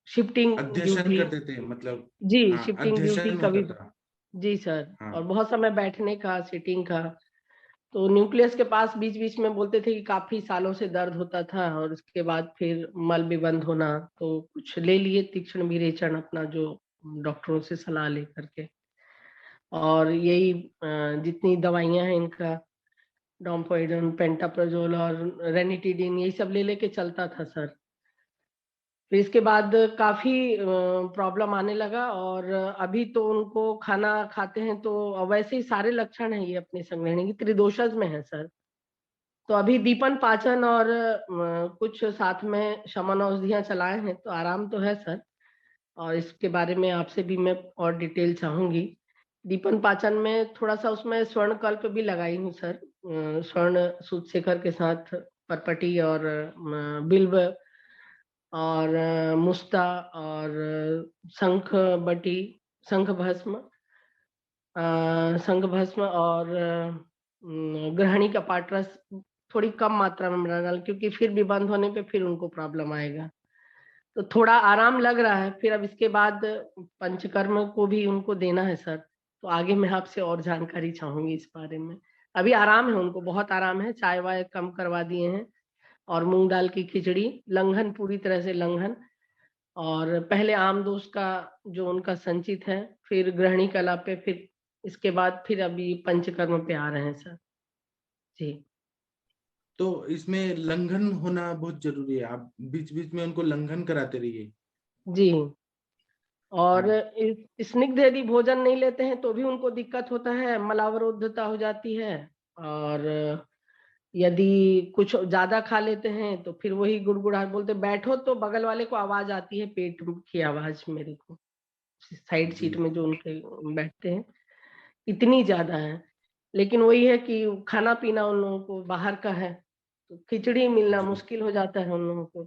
J: शिफ्टिंग
B: अध्ययन
J: ड्यूटी।
B: करते थे मतलब?
J: जी
B: हाँ,
J: शिफ्टिंग ड्यूटी
B: अध्ययन
J: कभी।
B: होता था।
J: जी सर,
B: हाँ।
J: और बहुत समय बैठने का, सिटिंग का। तो न्यूक्लियस के पास बीच बीच में बोलते थे कि काफी सालों से दर्द होता था, और उसके बाद फिर मल भी बंद होना, तो कुछ ले लिए तीक्ष्ण विरेचन अपना, जो डॉक्टरों से सलाह लेकर के, और यही जितनी दवाइयां हैं इनका, डोम्पेडोन, पेंटाप्रोजोल और रेनिटिडिन, यही सब ले लेके चलता था सर। फिर इसके बाद काफी प्रॉब्लम आने लगा, और अभी तो उनको खाना खाते हैं तो वैसे ही सारे लक्षण हैं ये अपने संग्रहणी की, त्रिदोषज में है सर। तो अभी दीपन पाचन और कुछ साथ में शमन औषधियां चलाए हैं, तो आराम तो है सर। और इसके बारे में आपसे भी मैं और डिटेल चाहूंगी। दीपन पाचन में थोड़ा सा उसमें स्वर्ण कल्प भी लगाई हूँ सर, स्वर्ण सूतशेखर के साथ परपटी और बिल्व और मुस्ता और शंख बटी, शंख भस्म, शंख भस्म और ग्रहणी का पाटरस थोड़ी कम मात्रा में मिला, क्योंकि फिर भी बंद होने पे फिर उनको प्रॉब्लम आएगा। तो थोड़ा आराम लग रहा है, फिर अब इसके बाद पंचकर्म को भी उनको देना है सर। तो आगे मैं आपसे और जानकारी चाहूंगी इस बारे में। अभी आराम है, उनको बहुत आराम है, चाय वाय कम करवा दिए हैं, और मूंग दाल की खिचड़ी, लंघन पूरी तरह से लंघन, और पहले आम दोष का जो उनका संचित है, फिर ग्रहणी कला पे, फिर इसके बाद फिर अभी पंचकर्म पे आ रहे हैं सर। जी
B: तो इसमें लंघन होना बहुत जरूरी है, आप बीच बीच में उनको लंघन कराते रहिए।
J: जी। और स्निग्ध यदि भोजन नहीं लेते हैं तो भी उनको दिक्कत होता है, मलावरोधता हो जाती है, और यदि कुछ ज्यादा खा लेते हैं तो फिर वही गुड़गुड़ाहट, बोलते बैठो तो बगल वाले को आवाज आती है, पेट की आवाज मेरे को, साइड सीट में जो उनके बैठते हैं, इतनी ज्यादा है। लेकिन वही है कि खाना पीना उन लोगों को बाहर का है, तो खिचड़ी मिलना मुश्किल हो जाता है उन लोगों को।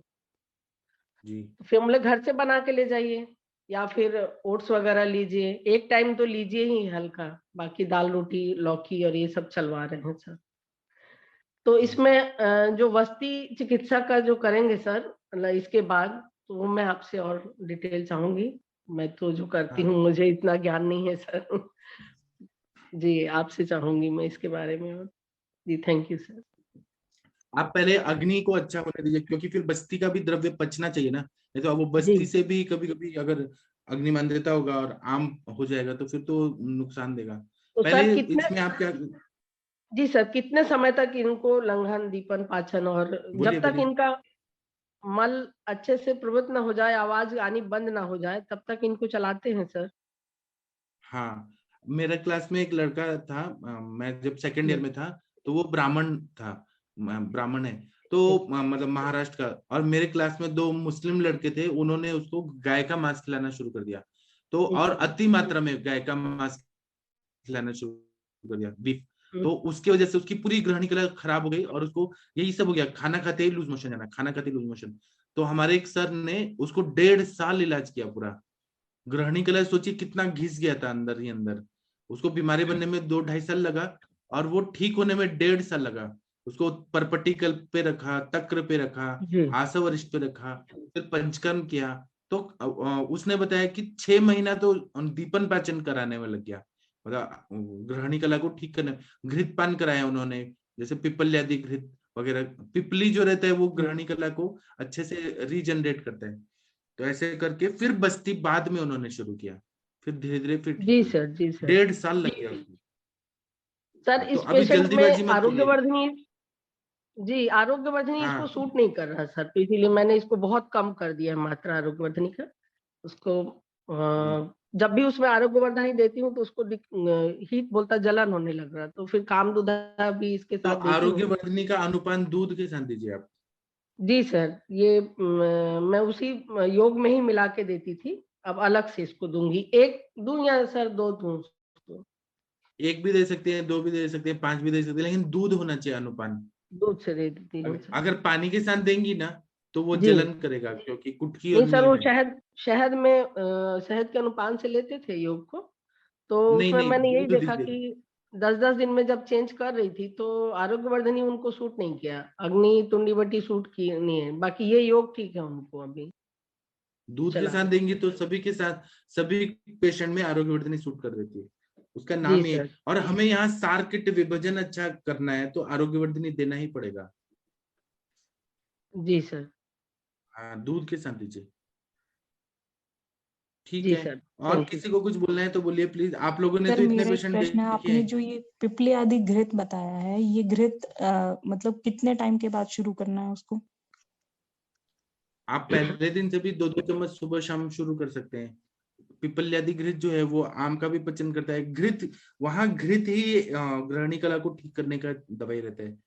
B: जी।
J: फिर हम लोग घर से बना के ले जाइए, या फिर ओट्स वगैरह लीजिए, एक टाइम तो लीजिए ही हल्का, बाकी दाल रोटी लौकी और ये सब चलवा रहे हैं सर। तो इसमें जो वस्ती चिकित्सा का जो करेंगे सर, मतलब इसके बाद, तो वो मैं आपसे और डिटेल चाहूंगी। मैं तो जो करती हूँ मुझे इतना ज्ञान नहीं है सर। जी आपसे चाहूंगी मैं इसके बारे में। जी थैंक यू सर।
B: आप पहले अग्नि को अच्छा होने दीजिए, क्योंकि फिर बस्ती का भी द्रव्य पचना चाहिए ना, नहीं तो वो बस्ती से भी कभी कभी अगर अग्नि मान देता होगा और आम हो जाएगा तो फिर तो नुकसान देगा।
J: तो
B: पहले
J: सर कितने,
B: इसमें आप क्या?
J: जी सर, कितने समय तक इनको लंघन, दीपन पाचन, और जब तक इनका मल अच्छे से प्रवृत्त ना हो जाए, आवाज आनी बंद ना हो जाए, तब तक इनको चलाते हैं सर?
B: हाँ, मेरे क्लास में एक लड़का था, मैं जब सेकंड ईयर में था, तो वो ब्राह्मण था, ब्राह्मण है तो मतलब महाराष्ट्र का, और मेरे क्लास में 2 मुस्लिम लड़के थे, उन्होंने उसको गाय का मांस खिलाना शुरू कर दिया। तो और अति मात्रा में गाय का मांस खिलाना शुरू कर दिया, बीफ, तो उसकी वजह से उसकी पूरी ग्रहणी कला खराब हो गई और उसको यही सब हो गया, खाना खाते ही लूज मोशन जाना, खाना खाते ही लूज मोशन। तो हमारे एक सर ने उसको 1.5 साल इलाज किया पूरा। ग्रहणी कला सोचिए कितना घिस गया था अंदर ही अंदर, उसको बीमारी बनने में 2-2.5 साल लगा और वो ठीक होने में 1.5 साल लगा। उसको परपटिकल पे रखा, तक्र पे रखा, आसवरिष्ठ पे रखा, फिर पंचकर्म किया। तो उसने बताया कि 6 महीना तो दीपन पाचन कराने में लग गया, मतलब ग्रहणी कला को ठीक करने। घृत पान कराया उन्होंने, जैसे पिपल्यादि घृत वगैरह। पिपली जो रहता है वो ग्रहणी कला को अच्छे से रीजनरेट करता है। तो ऐसे करके फिर बस्ती बाद में उन्होंने शुरू किया, फिर धीरे धीरे फिर
J: जी सर, जी सर।
B: 1.5 साल लग गया उसको।
J: सर
B: तो
J: इस
B: अभी
J: पेशेंट
B: जल्दीबाजी
J: में
B: मत करिए।
J: आरोग्यवर्धनी इसको
B: हाँ
J: सूट नहीं कर रहा सर, तो इसीलिए मैंने इसको बहुत कम कर दिया है मात्रा आरोग्यवर्धनी का। उसको जब भी उसमें आरोग्यवर्धनी देती हूँ तो उसको हीट बोलता जलन होने लग रहा, तो फिर कामदुधा भी इसके
B: तो
J: साथ देती हूँ।
B: आरोग्यवर्धनी का अनुपान दूध के साथ दीजिए आप।
J: जी सर, ये मैं उसी योग में ही मिला के देती थी, अब अलग से इसको दूंगी। 1 दूं या सर 2 दूं?
B: 1 भी दे सकते हैं, 2 भी दे सकते हैं, 5 भी दे सकते हैं, लेकिन दूध होना चाहिए अनुपान।
J: दूध से दे देती हूँ सर।
B: अगर पानी के साथ देंगी ना तो वो
J: जी
B: जलन करेगा, क्योंकि कुटकी और
J: नहीं सर,
B: नीम
J: वो
B: है।
J: शहद में शहद के अनुपान से लेते थे योग को, तो
B: नहीं
J: उसमें
B: नहीं,
J: मैंने यही
B: दूध
J: देखा
B: दीजिए।
J: कि 10-10 दिन में जब चेंज कर रही थी तो आरोग्यवर्धनी उनको सूट नहीं किया, अग्नि तुंडीवटी सूट की नहीं है, बाकी ये योग ठीक है उनको अभी
B: दूध के
J: चला
B: साथ देंगी तो सभी के साथ, सभी पेशेंट में आरोग्यवर्धनी सूट कर देती है, उसका
J: जी
B: नाम ही है।
J: सर।
B: और हमें यहाँ सार्किट विभाजन अच्छा करना है तो आरोग्यवर्धनी देना ही पड़ेगा।
J: जी सर।
B: हाँ, दूध के साथ दीजिए, ठीक
J: जी
B: है।
J: सर,
B: और
J: थैंक यू।
B: किसी को कुछ बोलना है तो बोलिए प्लीज। आप लोगों ने
H: सर
B: तो इतने
H: मेरा एक
B: पेशेंट
H: प्रश्न है,
B: देखे
H: आपने
B: हैं।
H: जो ये पिपली आदि घृत बताया है, ये घृत मतलब कितने टाइम के बाद शुरू करना है उसको?
B: आप पहले दिन से भी 2-2 चम्मच सुबह शाम शुरू कर सकते हैं। पिपल्यादि घृत जो है वो आम का भी पचन करता है। घृत, वहां घृत ही ग्रहणी कला को ठीक करने का दवाई रहता है,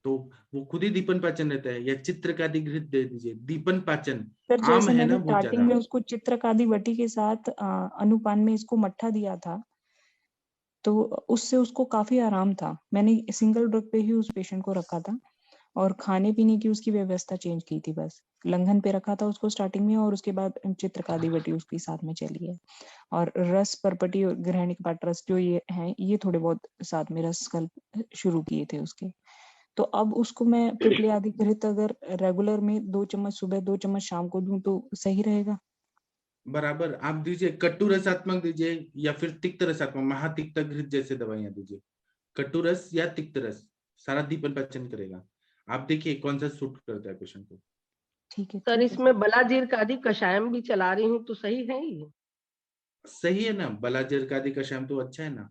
B: तो वो खुद ही दीपन पाचन रहता है। या चित्रकादि घृत दे दीजिए, दीपन पाचन।
H: सर
B: आम
H: जैसे
B: है
H: मैंने
B: ना बहुत
H: स्टार्टिंग
B: ज्यादा।
H: में उसको चित्रकादि वटी के साथ अनुपान में इसको मट्ठा दिया था, तो उससे उसको काफी आराम था। मैंने सिंगल ड्रग पे ही उस पेशेंट को रखा था और खाने पीने की उसकी व्यवस्था चेंज की थी, बस लंघन पे रखा था उसको स्टार्टिंग में, और उसके बाद चित्रकादि वटी उसके साथ में चली है। और रस परपटी और ग्रहणी कपाट रस जो ये हैं, ये थोड़े बहुत साथ में रस कल्प शुरू किए थे उसके। तो अब उसको मैं पिपली आदि घृत अगर रेगुलर में 2 चम्मच सुबह 2 चम्मच शाम को दूं तो सही रहेगा?
B: बराबर आप दीजिए। कट्टू रसात्मक दीजिए या फिर तिक्त रसात्मक, महातिक्त घृत जैसे दवाइयां दीजिए। कट्टू रस या तिक्त रस सारा दीपन पाचन करेगा। आप देखिए कौन सा सूट करता है पेशेंट को।
H: ठीक है,
J: सर
H: ठीक है
J: इसमें बलाजीर का आदि कषायम भी चला रही हूँ, तो सही है ये?
B: सही है ना, बलाजर का कषायम तो अच्छा है ना।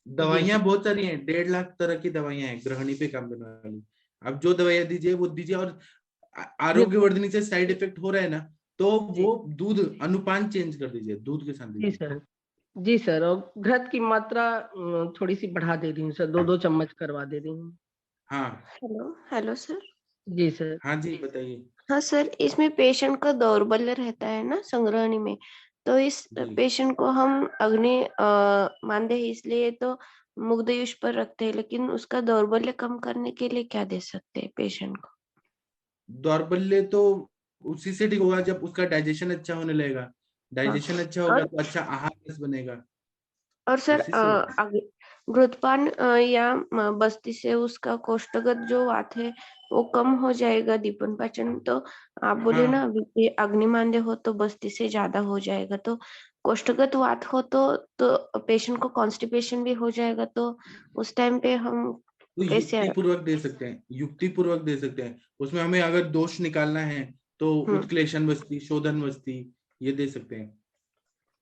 J: जी
B: दवाइयां
J: सर।
B: बहुत सारी हैं, 1.5 लाख तरह की दवाइयां हैं ग्रहणी पे काम करने वाली। आप जो दवाइयां दीजिए वो दीजिए। और
J: ये
B: आरोग्यवर्धनी से साइड इफेक्ट हो रहा है ना, तो
J: जी
B: वो दूध अनुपान चेंज कर दीजिए, दूध के साथ
J: जी
B: दीजिए।
J: सर। जी सर, और घृत की मात्रा थोड़ी सी बढ़ा दे रही हूँ सर, 2-2 चम्मच करवा दे रही हूँ।
B: हाँ
I: हेलो हेलो सर।
J: जी सर।
B: हाँ जी बताइए।
I: हाँ सर, इसमें पेशेंट का दौर्बल्य रहता है ना संग्रहणी में, तो इस
B: जी
I: पेशेंट को हम अग्नि मानदेय इसलिए तो मुग्धयुष पर रखते हैं, लेकिन उसका दौर्बल्य कम करने के लिए क्या दे सकते हैं पेशेंट को?
B: दौर्बल्य तो उसी से ठीक होगा जब उसका डाइजेशन अच्छा होने लगेगा।
I: हाँ।
B: डाइजेशन अच्छा होगा
I: और
B: तो अच्छा आहार रस बनेगा,
I: और सर
B: उसी से होगा।
I: घृतपान या बस्ती से उसका कोष्ठगत जो वात है वो कम हो जाएगा, दीपन पाचन। तो आप बोले ना
B: हाँ
I: अभी कि अग्निमांद्य हो तो बस्ती से ज्यादा हो जाएगा, तो कोष्ठगत वात हो तो पेशेंट को कॉन्स्टिपेशन भी हो जाएगा, तो उस टाइम पे हम
B: तो
I: कैसे?
B: युक्ति पूर्वक दे सकते हैं, युक्ति पूर्वक दे सकते हैं। उसमें हमें अगर दोष निकालना है तो उत्क्लेशन वस्ती, शोधन वस्ती ये दे सकते हैं।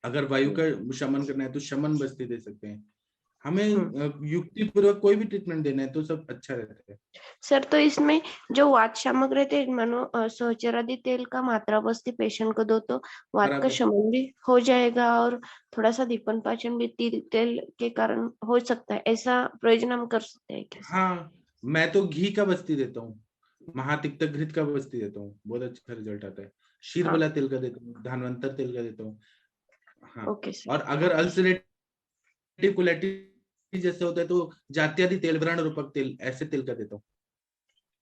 B: अगर वायु का शमन करना है तो शमन बस्ती दे सकते हैं। हमें युक्ति पूर्वक कोई भी ट्रीटमेंट देना है तो सब अच्छा रहता है।
I: सर तो इसमें जो वात शामक रहते हैं, मानो सहचरादि तेल का मात्रा बस्ती पेशेंट को दो तो वात का
B: बराबर।
I: शमन भी हो जाएगा और थोड़ा सा दीपन पाचन भी तेल के कारण हो सकता है, ऐसा प्रयोजन हम कर सकते हैं क्या?
B: हाँ, मैं तो घी का बस्ती देता हूँ, महातिक्त घृत का बस्ती देता हूँ, बहुत अच्छा रिजल्ट आता है।
I: हाँ
B: शीरबला तेल का देता हूँ, धानवंतर तेल का देता हूँ। हाँ,
I: ओके सर।
B: और अगर अल्सरेटिव कोलाइटिस जैसे होता है तो जात्यादि तेल, व्रण रूपक तेल, ऐसे तेल का देता हूँ।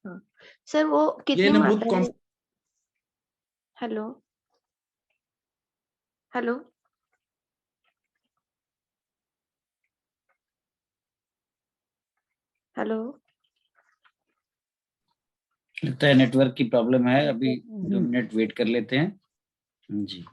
I: हाँ सर, वो
B: ये
I: कितनी
B: ना बहुत
I: मात्रा में? हेलो हेलो हेलो
C: लगता है नेटवर्क की प्रॉब्लम है, अभी 2 मिनट वेट कर लेते हैं जी।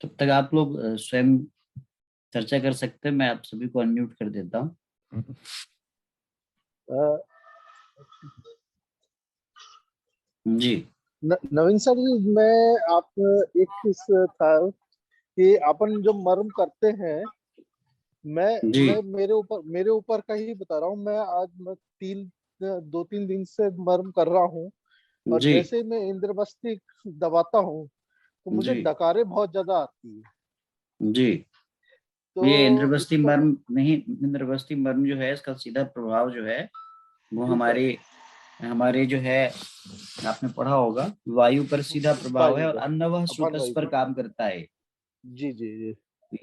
C: तब तक आप लोग स्वयं चर्चा कर सकते हैं, मैं आप सभी को अनम्यूट कर देता हूँ। जी
K: नवीन सर जी, मैं आप एक चीज था कि अपन जो मर्म करते हैं,
C: जी
K: मैं मेरे ऊपर का ही बता रहा हूँ। मैं आज 2-3 दिन से मर्म कर रहा हूँ, और
C: जी
K: जैसे मैं इंद्रवस्ती दबाता हूँ तो मुझे
C: जी
K: डकारें बहुत ज्यादा आती है।
C: जी
K: तो
C: ये इंद्रवस्ती
K: इसका
C: मर्म नहीं, इंद्रवस्ती मर्म जो है इसका सीधा प्रभाव जो है वो
K: जी सर,
C: हमारे जो है, आपने पढ़ा होगा, वायु पर सीधा प्रभाव है
K: वायु
C: और
K: का,
C: अन्नवह
K: अपान
C: स्रोतस
K: वायु
C: पर
K: का।
C: काम करता है।
K: जी जी जी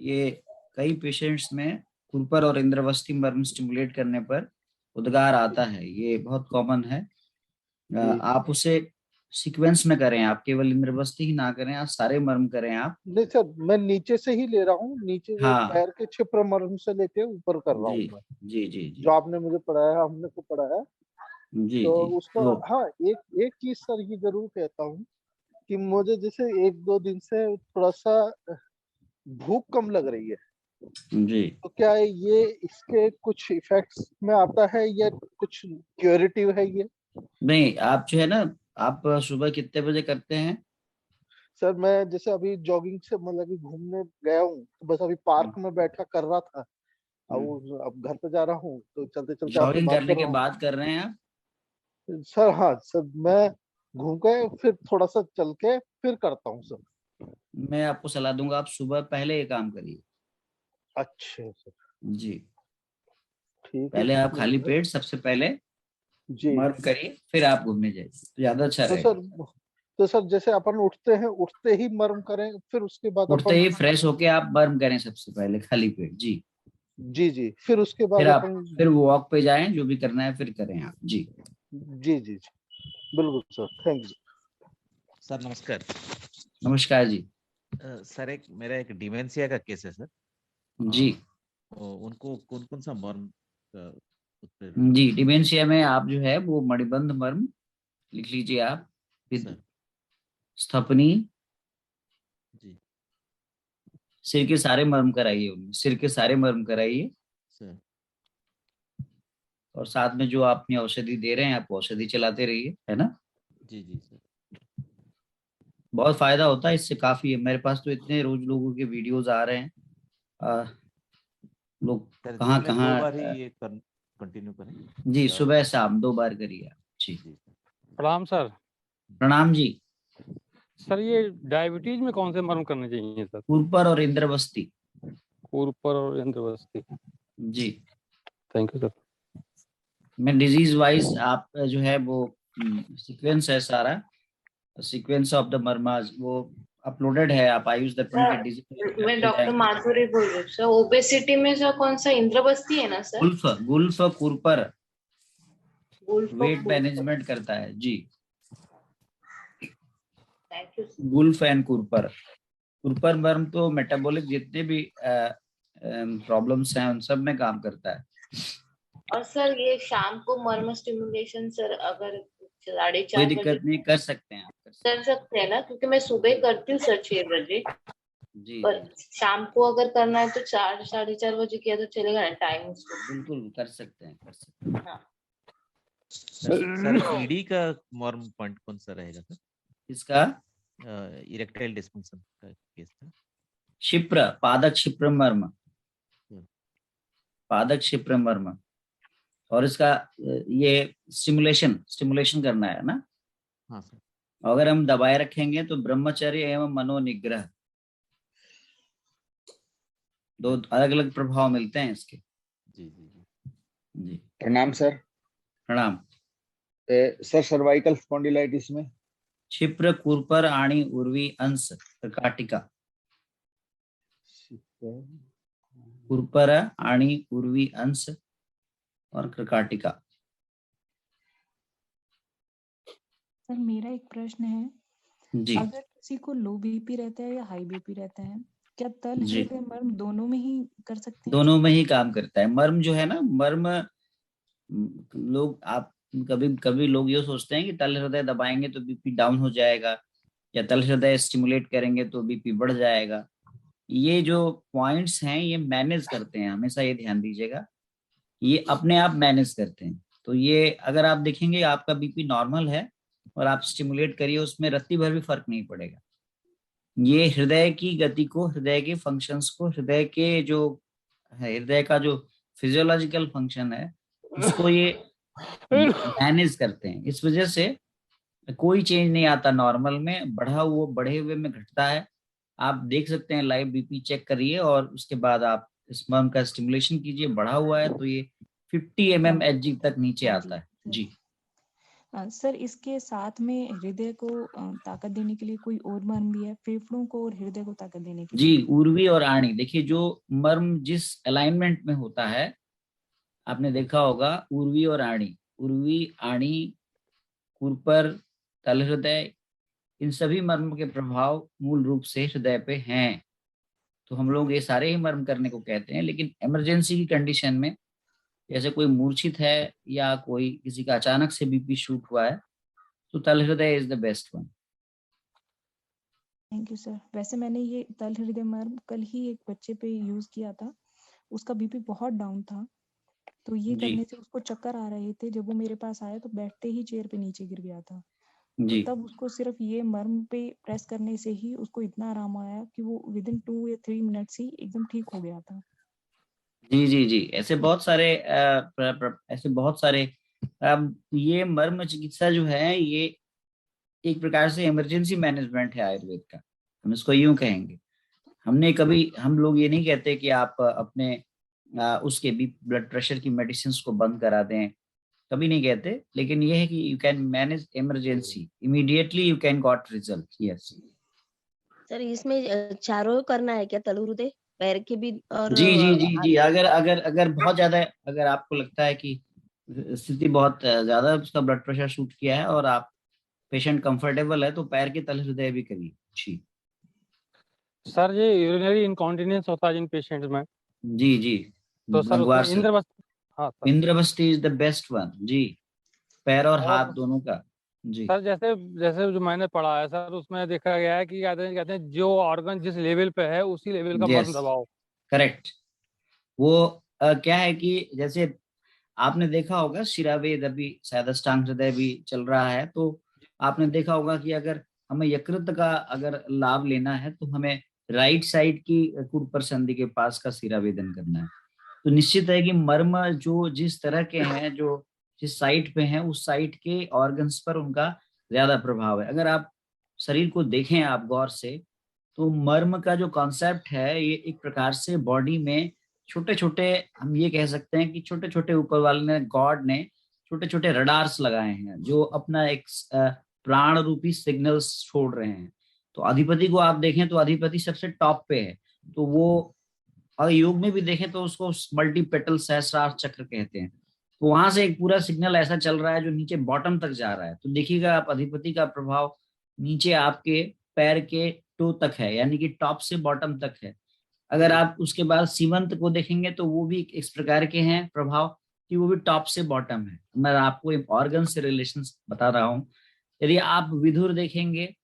C: ये कई पेशेंट्स में खुरपर और इंद्रवस्ती मर्म स्टिमुलेट करने पर उद्गार आता है, ये बहुत कॉमन है।
K: जी।
C: आप उसे सीक्वेंस में करें, आप केवल इंद्रवस्ती ही ना करें, आप सारे मर्म करें आप।
K: नहीं सर, मैं नीचे से ही ले रहा हूँ, नीचे जो
C: हाँ
K: पैर के छिप्र मर्म से लेके ऊपर कर रहा
C: जी
K: हूँ मैं,
C: जी जी
K: जो
C: जी
K: आपने मुझे पढ़ाया, हमने को पढ़ाया।
C: जी
K: तो
C: जी
K: उसको,
C: तो
K: हाँ, एक चीज सर ये जरूर कहता हूँ कि मुझे जैसे 1-2 दिन से थोड़ा सा भूख कम लग रही है।
C: जी
K: तो क्या है ये, इसके कुछ इफेक्ट्स में आता है या कुछ क्यूरेटिव है ये?
C: नहीं, आप जो है ना, आप सुबह कितने बजे करते हैं?
K: सर मैं जैसे अभी जॉगिंग से मतलब कि घूमने गया हूँ, तो बस अभी पार्क में बैठा कर रहा था। अब घर पे जा रहा हूँ तो चलते चलते आपसे
C: जॉगिंग
K: बात
C: करने
K: कर
C: के
K: रहा हूँ।
C: बाद कर रहे हैं आप?
K: सर हाँ सर, मैं घूम के फिर थोड़ा सा चल के फिर करता हूँ सर।
C: मैं आपको सलाह दूंगा, आप सुबह पहले ये काम करिए।
K: अच्छा सर,
C: जी,
K: ठीक है
C: पहले आप खाली
K: सर।
C: पेट सबसे पहले
K: जी।
C: मर्म करिए, फिर आप घूमने जाइए तो ज्यादा अच्छा
K: तो
C: रहेगा।
K: सर तो सर जैसे अपन उठते हैं, उठते ही मर्म करें, फिर उसके बाद
C: उठते
K: अपन?
C: ही फ्रेश होके आप मर्म करें सबसे पहले खाली पेट जी।
K: जी जी, फिर उसके बाद
C: फिर आप
K: अपन?
C: फिर वॉक पे जाएं, जो भी करना है फिर करें आप जी।
K: जी जी जी, बिल्कुल सर, थैंक यू।
L: सर नमस्कार।
C: नमस्कार जी।
L: सर मेरा एक डिमेंशिया का केस है सर।
C: जी
L: उनको कौन कौन सा मर्म उस पे?
C: जी, डिमेंशिया में आप जो है वो मणिबंध मर्म लिख लीजिए आप, फिर
L: सर
C: स्थपनी,
L: जी
C: सिर के सारे मर्म कराइए, उनमें सिर के सारे मर्म कराइए।
L: सर।
C: और साथ में जो आपने औषधि दे रहे हैं आप औषधि चलाते रहिए, है ना।
L: जी जी सर।
C: बहुत फायदा होता है इससे, काफी है। मेरे पास तो इतने रोज लोगों के वीडियोस आ रहे हैं, लोग
L: सर दिन
C: कहाँ
L: में 2
C: कहाँ।
L: बार ही ये कंटिन्यू करें?
C: जी,
L: या?
C: सुबह शाम 2 बार करिए आप जी।
L: जी सर।
M: प्रणाम सर।
C: प्रणाम जी।
M: सर ये डायबिटीज में कौन से मर्म करने चाहिए सर?
C: खुरपर और इंद्रवस्ती।
M: खुरपर और इंद्रवस्ती।
C: जी,
M: थैंक यू सर।
C: मैं डिजीज वाइज आप जो है वो सीक्वेंस है सारा, सीक्वेंस ऑफ द मर्माज वो अपलोडेड है, आप आयुष दर्पण के डिजिटल
N: मैं
C: पे
N: डॉक्टर
C: जाएंगे।
N: माधुरी बोल रही हूँ सर। ओबेसिटी में सर कौन सा इंद्रवस्ती है ना सर?
C: गुल्फ गुल्फ खुरपर
N: गुल्फ
C: वेट मैनेजमेंट करता है जी।
N: Thank you sir.
C: गुल्फ एंड खुरपर, खुरपर मर्म तो मेटाबॉलिक जितने भी प्रॉब्लम्स हैं उन सब में काम करता है।
N: और सर ये शाम को मर्म स्टिमुलेशन सर अगर
C: कोई
N: 4:30 बजे
C: दिक्कत नहीं, कर सकते हैं आप,
N: कर सकते हैं ना? क्योंकि मैं सुबह करती हूँ सर 6 बजे,
C: जी
N: पर
C: जी
N: शाम को अगर करना है तो 4 साढ़े 4 बजे किया तो चलेगा ना टाइम उसको?
C: बिल्कुल कर सकते हैं, कर सकते हैं।
N: हाँ
L: सर ईडी का मॉर्म पॉइंट कौन सा रहेगा सर?
C: इसका
L: इरेक्टाइल डिस्फंक्शन का केस था।
C: क्षिप्र, पादक क्षिप्र मर्म, पादक क्षिप्र मर्म। और इसका ये स्टिमुलेशन करना है ना।
L: हाँ सर।
C: अगर हम दबाए रखेंगे तो ब्रह्मचर्य एवं मनोनिग्रह, दो अलग अलग प्रभाव मिलते हैं इसके।
L: जी जी जी
C: जी
O: प्रणाम सर।
C: प्रणाम।
O: सर सर्वाइकल स्पॉन्डिलाइटिस में
C: क्षिप्र, कुरपर, आणी, उर्वी, अंश, कर्काटिका। कुरपर, आणी, उर्वी, अंश और कर्काटिका।
H: सर मेरा एक प्रश्न है,
C: जी
H: अगर किसी को लो बीपी रहता है या हाई बीपी रहता है, क्या तल
C: जी
H: हृदय मर्म दोनों में ही कर सकते हैं?
C: दोनों में ही काम करता है। मर्म जो है ना, मर्म लोग आप कभी कभी लोग ये सोचते हैं कि तल हृदय दबाएंगे तो बीपी डाउन हो जाएगा, या तल हृदय स्टिमुलेट करेंगे तो बीपी बढ़ जाएगा। ये जो पॉइंट्स हैं ये मैनेज करते हैं, हमेशा ये ध्यान दीजिएगा, ये अपने आप मैनेज करते हैं। तो ये अगर आप देखेंगे आपका बीपी नॉर्मल है और आप स्टिमुलेट करिए, उसमें रत्ती भर भी फर्क नहीं पड़ेगा। ये हृदय की गति को, हृदय के फंक्शंस को, हृदय के जो हृदय का जो फिजियोलॉजिकल फंक्शन है उसको ये मैनेज करते हैं। इस वजह से कोई चेंज नहीं आता नॉर्मल में, बढ़े हुए में घटता है। आप देख सकते हैं, लाइव बीपी चेक करिए और उसके बाद आप स्पर्म का स्टिमुलेशन कीजिए, बढ़ा हुआ है तो ये 50 mmHg तक नीचे आता है। जी
H: सर इसके साथ में हृदय को ताकत देने के लिए कोई और मर्म भी है, फेफड़ों को और हृदय को ताकत देने के लिए?
C: जी, उर्वी और आणी। देखिए जो मर्म जिस अलाइनमेंट में होता है, आपने देखा होगा उर्वी और आणी, उर्वी, आणी, कुरपर, तल हृदय, इन सभी मर्म के प्रभाव मूल रूप से हृदय पे हैं। तो हम लोग ये सारे ही मर्म करने को कहते हैं, लेकिन इमरजेंसी की कंडीशन में, जैसे कोई मूर्छित है या कोई किसी का अचानक से बीपी शूट हुआ है, तो तल हृदय is the best one.
H: Thank you sir. वैसे मैंने ये तल हृदय मर्म कल ही एक बच्चे पे यूज किया था, उसका बीपी बहुत डाउन था, तो ये
C: जी
H: करने से उसको चक्कर आ रहे थे। जब वो मेरे पास आया तो बैठते ही चेयर पे नीचे गिर गया था, तो
C: जी
H: तब उसको सिर्फ ये मर्म पे प्रेस करने से ही उसको इतना आराम आया कि वो विद इन 2 या 3 मिनट्स ही एकदम ठीक हो गया था।
C: जी जी जी ऐसे बहुत सारे ऐसे बहुत सारे ये मर्म चिकित्सा जो है ये एक प्रकार से इमरजेंसी मैनेजमेंट है आयुर्वेद का, हम इसको यूं कहेंगे। हम लोग ये नहीं कहते कि आप अपने उसके भी ब्लड प्रेशर की मेडिसिन को बंद करा दें, कभी नहीं कहते, लेकिन ये है कि you can manage emergency, immediately you can got result. Yes
E: sir इसमें चारों करना है क्या, तल हृदय, पैर के भी और
C: जी जी जी जी अगर अगर अगर बहुत ज्यादा, अगर आपको लगता है कि स्थिति बहुत ज्यादा, उसका ब्लड प्रेशर शूट किया है और आप पेशेंट कंफर्टेबल है, तो पैर के तल हृदय भी करिए। जी
M: सर ये यूरिनरी इनकॉन्टिनेंस होता है जिन पेशेंट्स में,
C: जी जी
M: तो सर
C: भगवान
M: उसमें
C: से
M: इंद्रवस्त्र। हाँ sir.
C: Indravasti is the best one. जी पैर और हाथ
M: और
C: दोनों का। जी
M: सर जैसे जैसे जो मैंने पढ़ा है सर, उसमें देखा गया है कि कहते हैं जो ऑर्गन जिस लेवल पे है उसी लेवल का मर्म
C: यस
M: दबाओ।
C: करेक्ट। वो क्या है कि जैसे आपने देखा होगा शिरावेद, अभी शायद अष्टांग हृदय भी चल रहा है, तो आपने देखा होगा कि अगर हमें यकृत का अगर लाभ लेना है तो हमें राइट साइड की कुरपर संधि के पास का शिरावेदन करना है। तो निश्चित है कि मर्म जो जिस तरह के हैं, जो जिस साइट पे हैं, उस साइट के ऑर्गन्स पर उनका ज्यादा प्रभाव है। अगर आप शरीर को देखें आप गौर से, तो मर्म का जो कॉन्सेप्ट है ये एक प्रकार से बॉडी में छोटे छोटे, हम ये कह सकते हैं कि छोटे छोटे ऊपर वाले ने, गॉड ने छोटे छोटे रडार्स लगाए हैं जो अपना एक प्राण रूपी सिग्नल्स छोड़ रहे हैं। तो अधिपति को आप देखें तो अधिपति सबसे टॉप पे है, तो वो, और योग में भी देखें तो उसको मल्टी पेटल सहस्रार चक्र कहते हैं। तो वहां से एक पूरा सिग्नल ऐसा चल रहा है जो नीचे बॉटम तक जा रहा है। तो देखिएगा आप अधिपति का प्रभाव नीचे आपके पैर के टो तक है, यानी कि टॉप से बॉटम तक है। अगर आप उसके बाद सीमंत को देखेंगे तो वो भी इस प्रकार के हैं प्रभाव कि वो भी टॉप से बॉटम है। मैं आपको ऑर्गन से रिलेशन बता रहा हूँ। यदि आप विधुर देखेंगे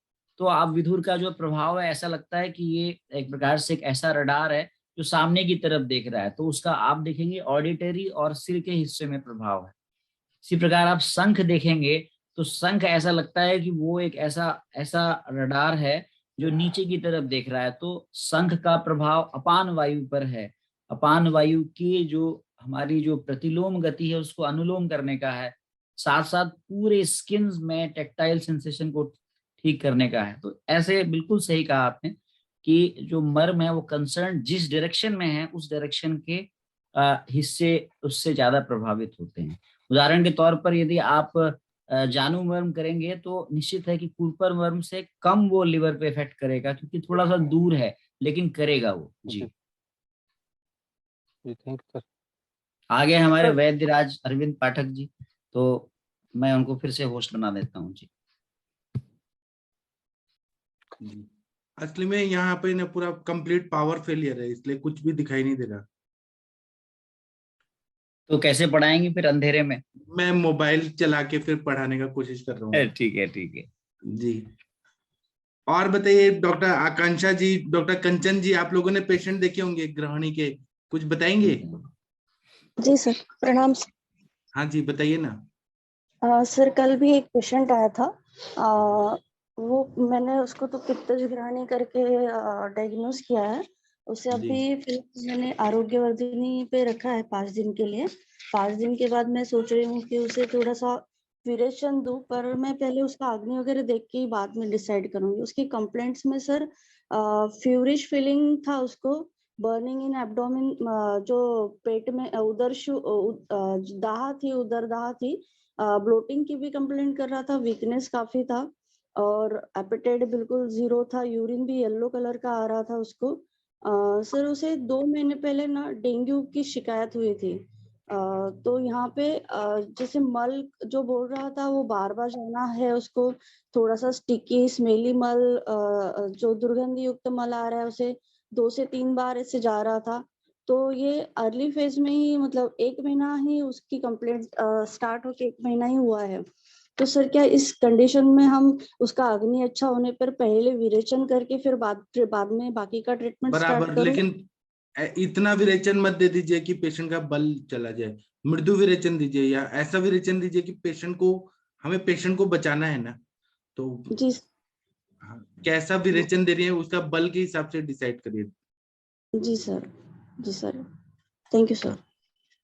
C: तो आप विधुर का जो प्रभाव है, ऐसा लगता है कि ये एक प्रकार से एक ऐसा रडार है जो सामने की तरफ देख रहा है, तो उसका आप देखेंगे ऑडिटरी और सिर के हिस्से में प्रभाव है। इसी प्रकार आप शंख देखेंगे तो शंख ऐसा लगता है कि वो एक ऐसा ऐसा रडार है जो नीचे की तरफ देख रहा है। तो शंख का प्रभाव अपान वायु पर है। अपान वायु की जो हमारी जो प्रतिलोम गति है उसको अनुलोम करने का है, साथ साथ पूरे स्किन में टेक्टाइल सेंसेशन को ठीक करने का है। तो ऐसे बिल्कुल सही कहा आपने कि जो मर्म है वो कंसर्न जिस डायरेक्शन में है उस डायरेक्शन के हिस्से उससे ज्यादा प्रभावित होते हैं। उदाहरण के तौर पर यदि आप जानू मर्म करेंगे तो निश्चित है कि कुरपर मर्म से कम वो लिवर पे इफेक्ट करेगा, क्योंकि थोड़ा सा दूर है, लेकिन करेगा वो। जी
K: थैंक यू सर।
C: आगे हमारे वैद्यराज अरविंद पाठक जी, तो मैं उनको फिर से होस्ट बना देता हूँ। जी
B: असली में यहाँ पे ना पूरा कंप्लीट पावर फेलियर है, इसलिए कुछ भी दिखाई नहीं दे रहा।
C: तो कैसे पढ़ाएंगे फिर अंधेरे में?
B: मैं मोबाइल चला के फिर पढ़ाने का कोशिश कर रहा हूँ।
C: ठीक है ठीक है
B: जी। और बताइए डॉक्टर आकांक्षा जी, डॉक्टर कंचन जी, आप लोगों ने पेशेंट देखे होंगे ग्रहणी के, कुछ बताएंगे?
P: जी सर, प्रणाम सर।
B: हाँ जी बताइए ना।
P: सर कल भी एक पेशेंट आया था, वो मैंने उसको तो पित्तज ग्रहणी करके डायग्नोज किया है। उसे अभी फिर मैंने आरोग्यवर्धिनी पे रखा है 5 दिन के लिए। 5 दिन के बाद मैं सोच रही हूँ कि उसे थोड़ा सा विरेचन दूं, पर मैं पहले उसका अग्नि वगैरह देख के ही बाद में डिसाइड करूंगी। उसकी कंप्लेंट्स में सर फ्यूरिश फीलिंग था उसको, बर्निंग इन एब्डोमेन, जो पेट में उदर दाह थी, उदर दाह थी, ब्लोटिंग की भी कंप्लेंट कर रहा था, वीकनेस काफी था और एपेटाइट बिल्कुल 0 था, यूरिन भी येलो कलर का आ रहा था उसको। सर उसे 2 महीने पहले ना डेंगू की शिकायत हुई थी। तो यहाँ पे जैसे मल जो बोल रहा था वो बार बार जाना है उसको, थोड़ा सा स्टिकी स्मेली मल, जो दुर्गंध युक्त मल आ रहा है उसे 2 से 3 बार ऐसे जा रहा था। तो ये अर्ली फेज में ही, मतलब 1 महीना ही उसकी कंप्लेंट स्टार्ट होके 1 महीना ही हुआ है। तो सर क्या इस कंडीशन में हम उसका अग्नि अच्छा होने पर पहले विरेचन करके फिर बाद में बाकी का ट्रीटमेंट स्टार्ट
B: बराबर,
P: करूं?
B: लेकिन इतना विरेचन मत दे दीजिए कि पेशेंट का बल चला जाए। मृदु विरेचन दीजिए, या ऐसा विरेचन दीजिए कि हमें पेशेंट को बचाना है ना। तो
P: जी
B: कैसा विरेचन दे रही है उसका बल के हिसाब से डिसाइड करिए।
P: जी सर, जी सर, थैंक यू सर।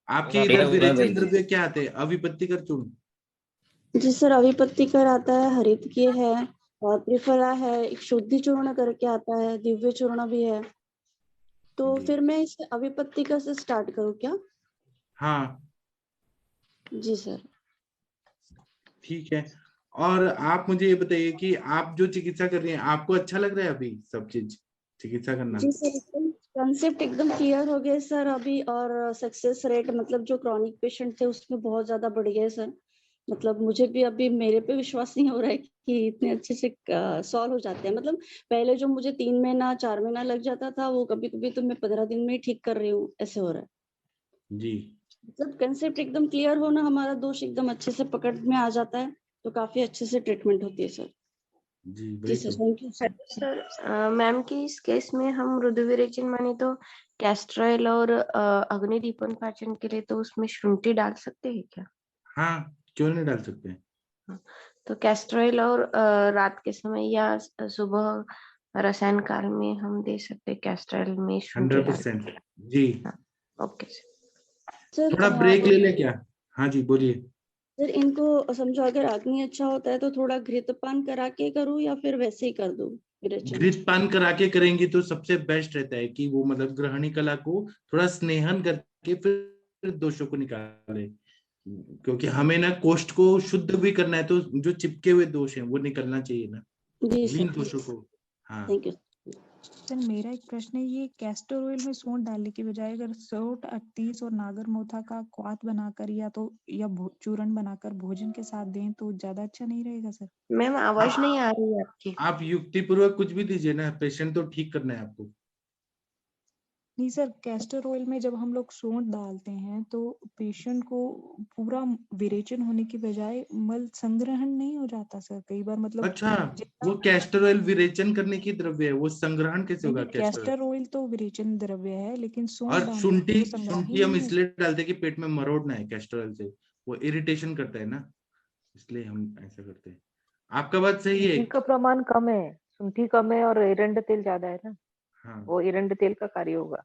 B: आपके इधर विरेचन द्रव्य क्या आते हैं? अविपत्तिकर चूर्ण?
P: जी सर, अविपत्तिकर आता है, हरितकीय है और त्रिफला है, एक शुद्धि चूर्ण करके आता है, दिव्य चूर्ण भी है। तो फिर मैं इसे अविपत्तिकर से स्टार्ट करूं क्या?
B: हाँ
P: जी सर।
B: ठीक है। और आप मुझे ये बताइए कि आप जो चिकित्सा कर रही हैं, आपको अच्छा लग रहा है अभी सब चीज चिकित्सा करना?
P: जी सर, एकदम कंसेप्ट एकदम क्लियर हो गया सर अभी, और सक्सेस रेट मतलब जो क्रॉनिक पेशेंट थे उसमें बहुत ज्यादा बढ़ गया है सर। मतलब मुझे भी अभी मेरे पे विश्वास नहीं हो रहा है कि इतने अच्छे से सॉल्व हो जाते हैं। मतलब पहले जो मुझे 3 महीना 4 महीना लग जाता था वो कभी कभी तो मैं 15 दिन में ही ठीक कर रही हूँ, ऐसे हो रहा है
B: जी।
P: मतलब कंसेप्ट एकदम क्लियर होना, हमारा दोष एकदम अच्छे से पकड़ में आ जाता है तो काफी अच्छे से ट्रीटमेंट होती है सर। जी sir, thank you sir.
I: Sir ma'am की इस केस में हम मृदु विरेचन माने तो कैस्ट्रॉयल और अग्निदीपन पाचन के लिए तो उसमें शुंठी डाल सकते हैं क्या?
B: हाँ क्यों नहीं डाल सकते हैं।
I: तो कैस्ट्रॉयल और रात के समय या सुबह रसायन काल में हम दे सकते हैं कैस्ट्रॉयल में शुंठी
B: 100% जी।
I: Okay
P: sir.
B: थोड़ा ब्रेक ले ले क्या? हाँ जी बोलिए।
P: सर इनको समझो अगर अग्नि अच्छा होता है तो थोड़ा घृतपान करा के करूँ या फिर वैसे ही कर दूं विरेचन?
B: घृतपान करा के करेंगी तो सबसे बेस्ट रहता है कि वो मतलब ग्रहणी कला को थोड़ा स्नेहन करके फिर दोषों को निकाले, क्योंकि हमें ना कोष्ठ को शुद्ध भी करना है, तो जो चिपके हुए दोष हैं वो निकलना चाहिए ना, लीन दोषों को। हाँ
P: थैंक यू
H: सर। मेरा एक प्रश्न है, ये कैस्टर ऑयल में सौंठ डालने की बजाय अगर सौंठ 38 और नागर मोथा का क्वाथ बनाकर या चूर्ण बनाकर भोजन के साथ दें तो ज्यादा अच्छा नहीं रहेगा सर?
I: मैम आवाज नहीं आ रही है आपकी।
B: आप युक्तिपूर्वक कुछ भी दीजिए ना, पेशेंट तो ठीक करना है आपको।
H: नहीं सर, कैस्टर ऑयल में जब हम लोग सौंठ डालते हैं तो पेशेंट को पूरा विरेचन होने की बजाय मल संग्रहण नहीं हो जाता सर कई बार, मतलब
B: अच्छा, वो कैस्टर ऑयल विरेचन करने की द्रव्य है, वो संग्रहण कैसे होगा?
H: कैस्टर ऑयल तो विरेचन द्रव्य है, लेकिन
B: और शुंठी हम इसलिए डालते कि पेट में मरोड़ ना है कैस्टर ऑयल से, वो इरिटेशन करता है ना, इसलिए हम ऐसा करते हैं। आपका बात सही है।
Q: शुंठी का प्रमाण कम है, शुंठी कम है और एरंड तेल ज्यादा है ना,
B: हाँ
Q: वो एरंड तेल का कार्य होगा।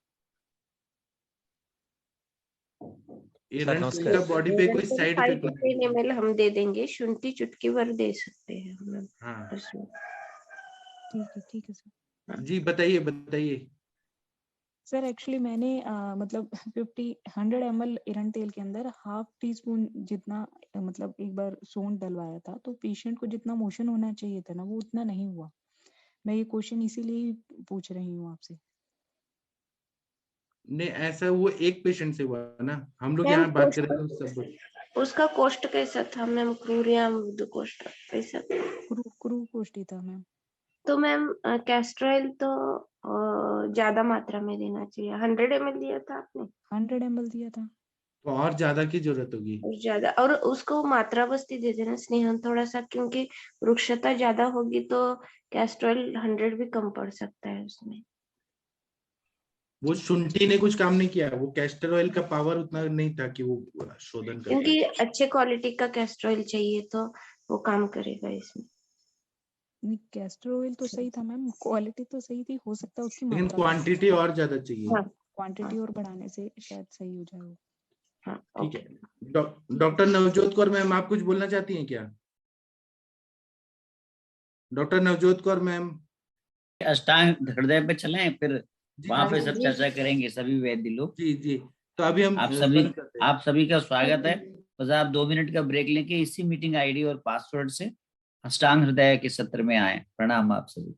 B: एरंड तेल का बॉडी पे कोई साइड इफेक्ट नहीं।
I: 5 ml हम दे देंगे, शुंठी चुटकी भर दे सकते हैं हम
B: हाँ
I: उसमें।
H: ठीक है सर।
B: जी बताइए बताइए।
H: सर एक्चुअली मैंने मतलब 100 ml एरंड तेल के अंदर हाफ टी स्पून जितना मतलब एक बार सोंठ डलवाया था, तो पेशेंट को जितना मोशन होना चाहिए था ना वो उतना नहीं हुआ। मैं ये क्वेश्चन इसीलिए पूछ रही हूँ आपसे।
B: नहीं ऐसा वो एक पेशेंट से हुआ ना, हम लोग
I: मैम
B: यहाँ बात कर रहे थे सब।
I: उसका कोष्ठ कैसा था मैम? क्रूर या मृदु कोष्ठ कैसा था?
H: क्रू कोष्ठ ही था मैम।
I: तो मैम कैस्ट्रॉइल तो ज्यादा मात्रा में देना चाहिए। 100 ml दिया था आपने?
H: 100 ml दिया था।
B: तो और ज्यादा की जरूरत होगी।
I: और ज्यादा, और उसको मात्रा बस्ती दे देना स्नेहन थोड़ा सा, क्योंकि वृक्षता ज्यादा होगी तो कैस्ट्रॉइल 100 भी कम पड़ सकता है उसमें।
B: वो शुंठी ने कुछ काम नहीं किया, वो कैस्टर ऑयल का पावर उतना नहीं था कि वो शोधन कर
I: क्योंकि
B: पाए।
I: अच्छे क्वालिटी का कैस्ट्रॉइल चाहिए तो वो काम करेगा इसमें।
H: नहीं कैस्टर ऑयल तो सही था मैम, क्वालिटी तो सही थी, हो सकता है उसकी
B: लेकिन
H: मात्रा
B: क्वांटिटी और ज्यादा चाहिए।
I: हाँ
H: क्वांटिटी और बढ़ाने से शायद सही हो जाए वो।
I: हाँ
B: ठीक है। डॉक्टर नवजोत कौर मैम, आप कुछ बोलना चाहती हैं क्या? Doctor Navjot Kaur ma'am.
C: अष्टांग हृदय पे चलें, फिर वहां पे
I: हाँ
C: सब
I: जी।
C: चर्चा करेंगे सभी वैद्य लोग।
B: जी जी, तो अभी हम
C: आप
B: बंद करते हैं।
C: सभी का स्वागत है। बस आप 2 मिनट का ब्रेक लेके इसी मीटिंग आईडी और पासवर्ड से अष्टांग हृदय के सत्र में आए। प्रणाम आप सभी।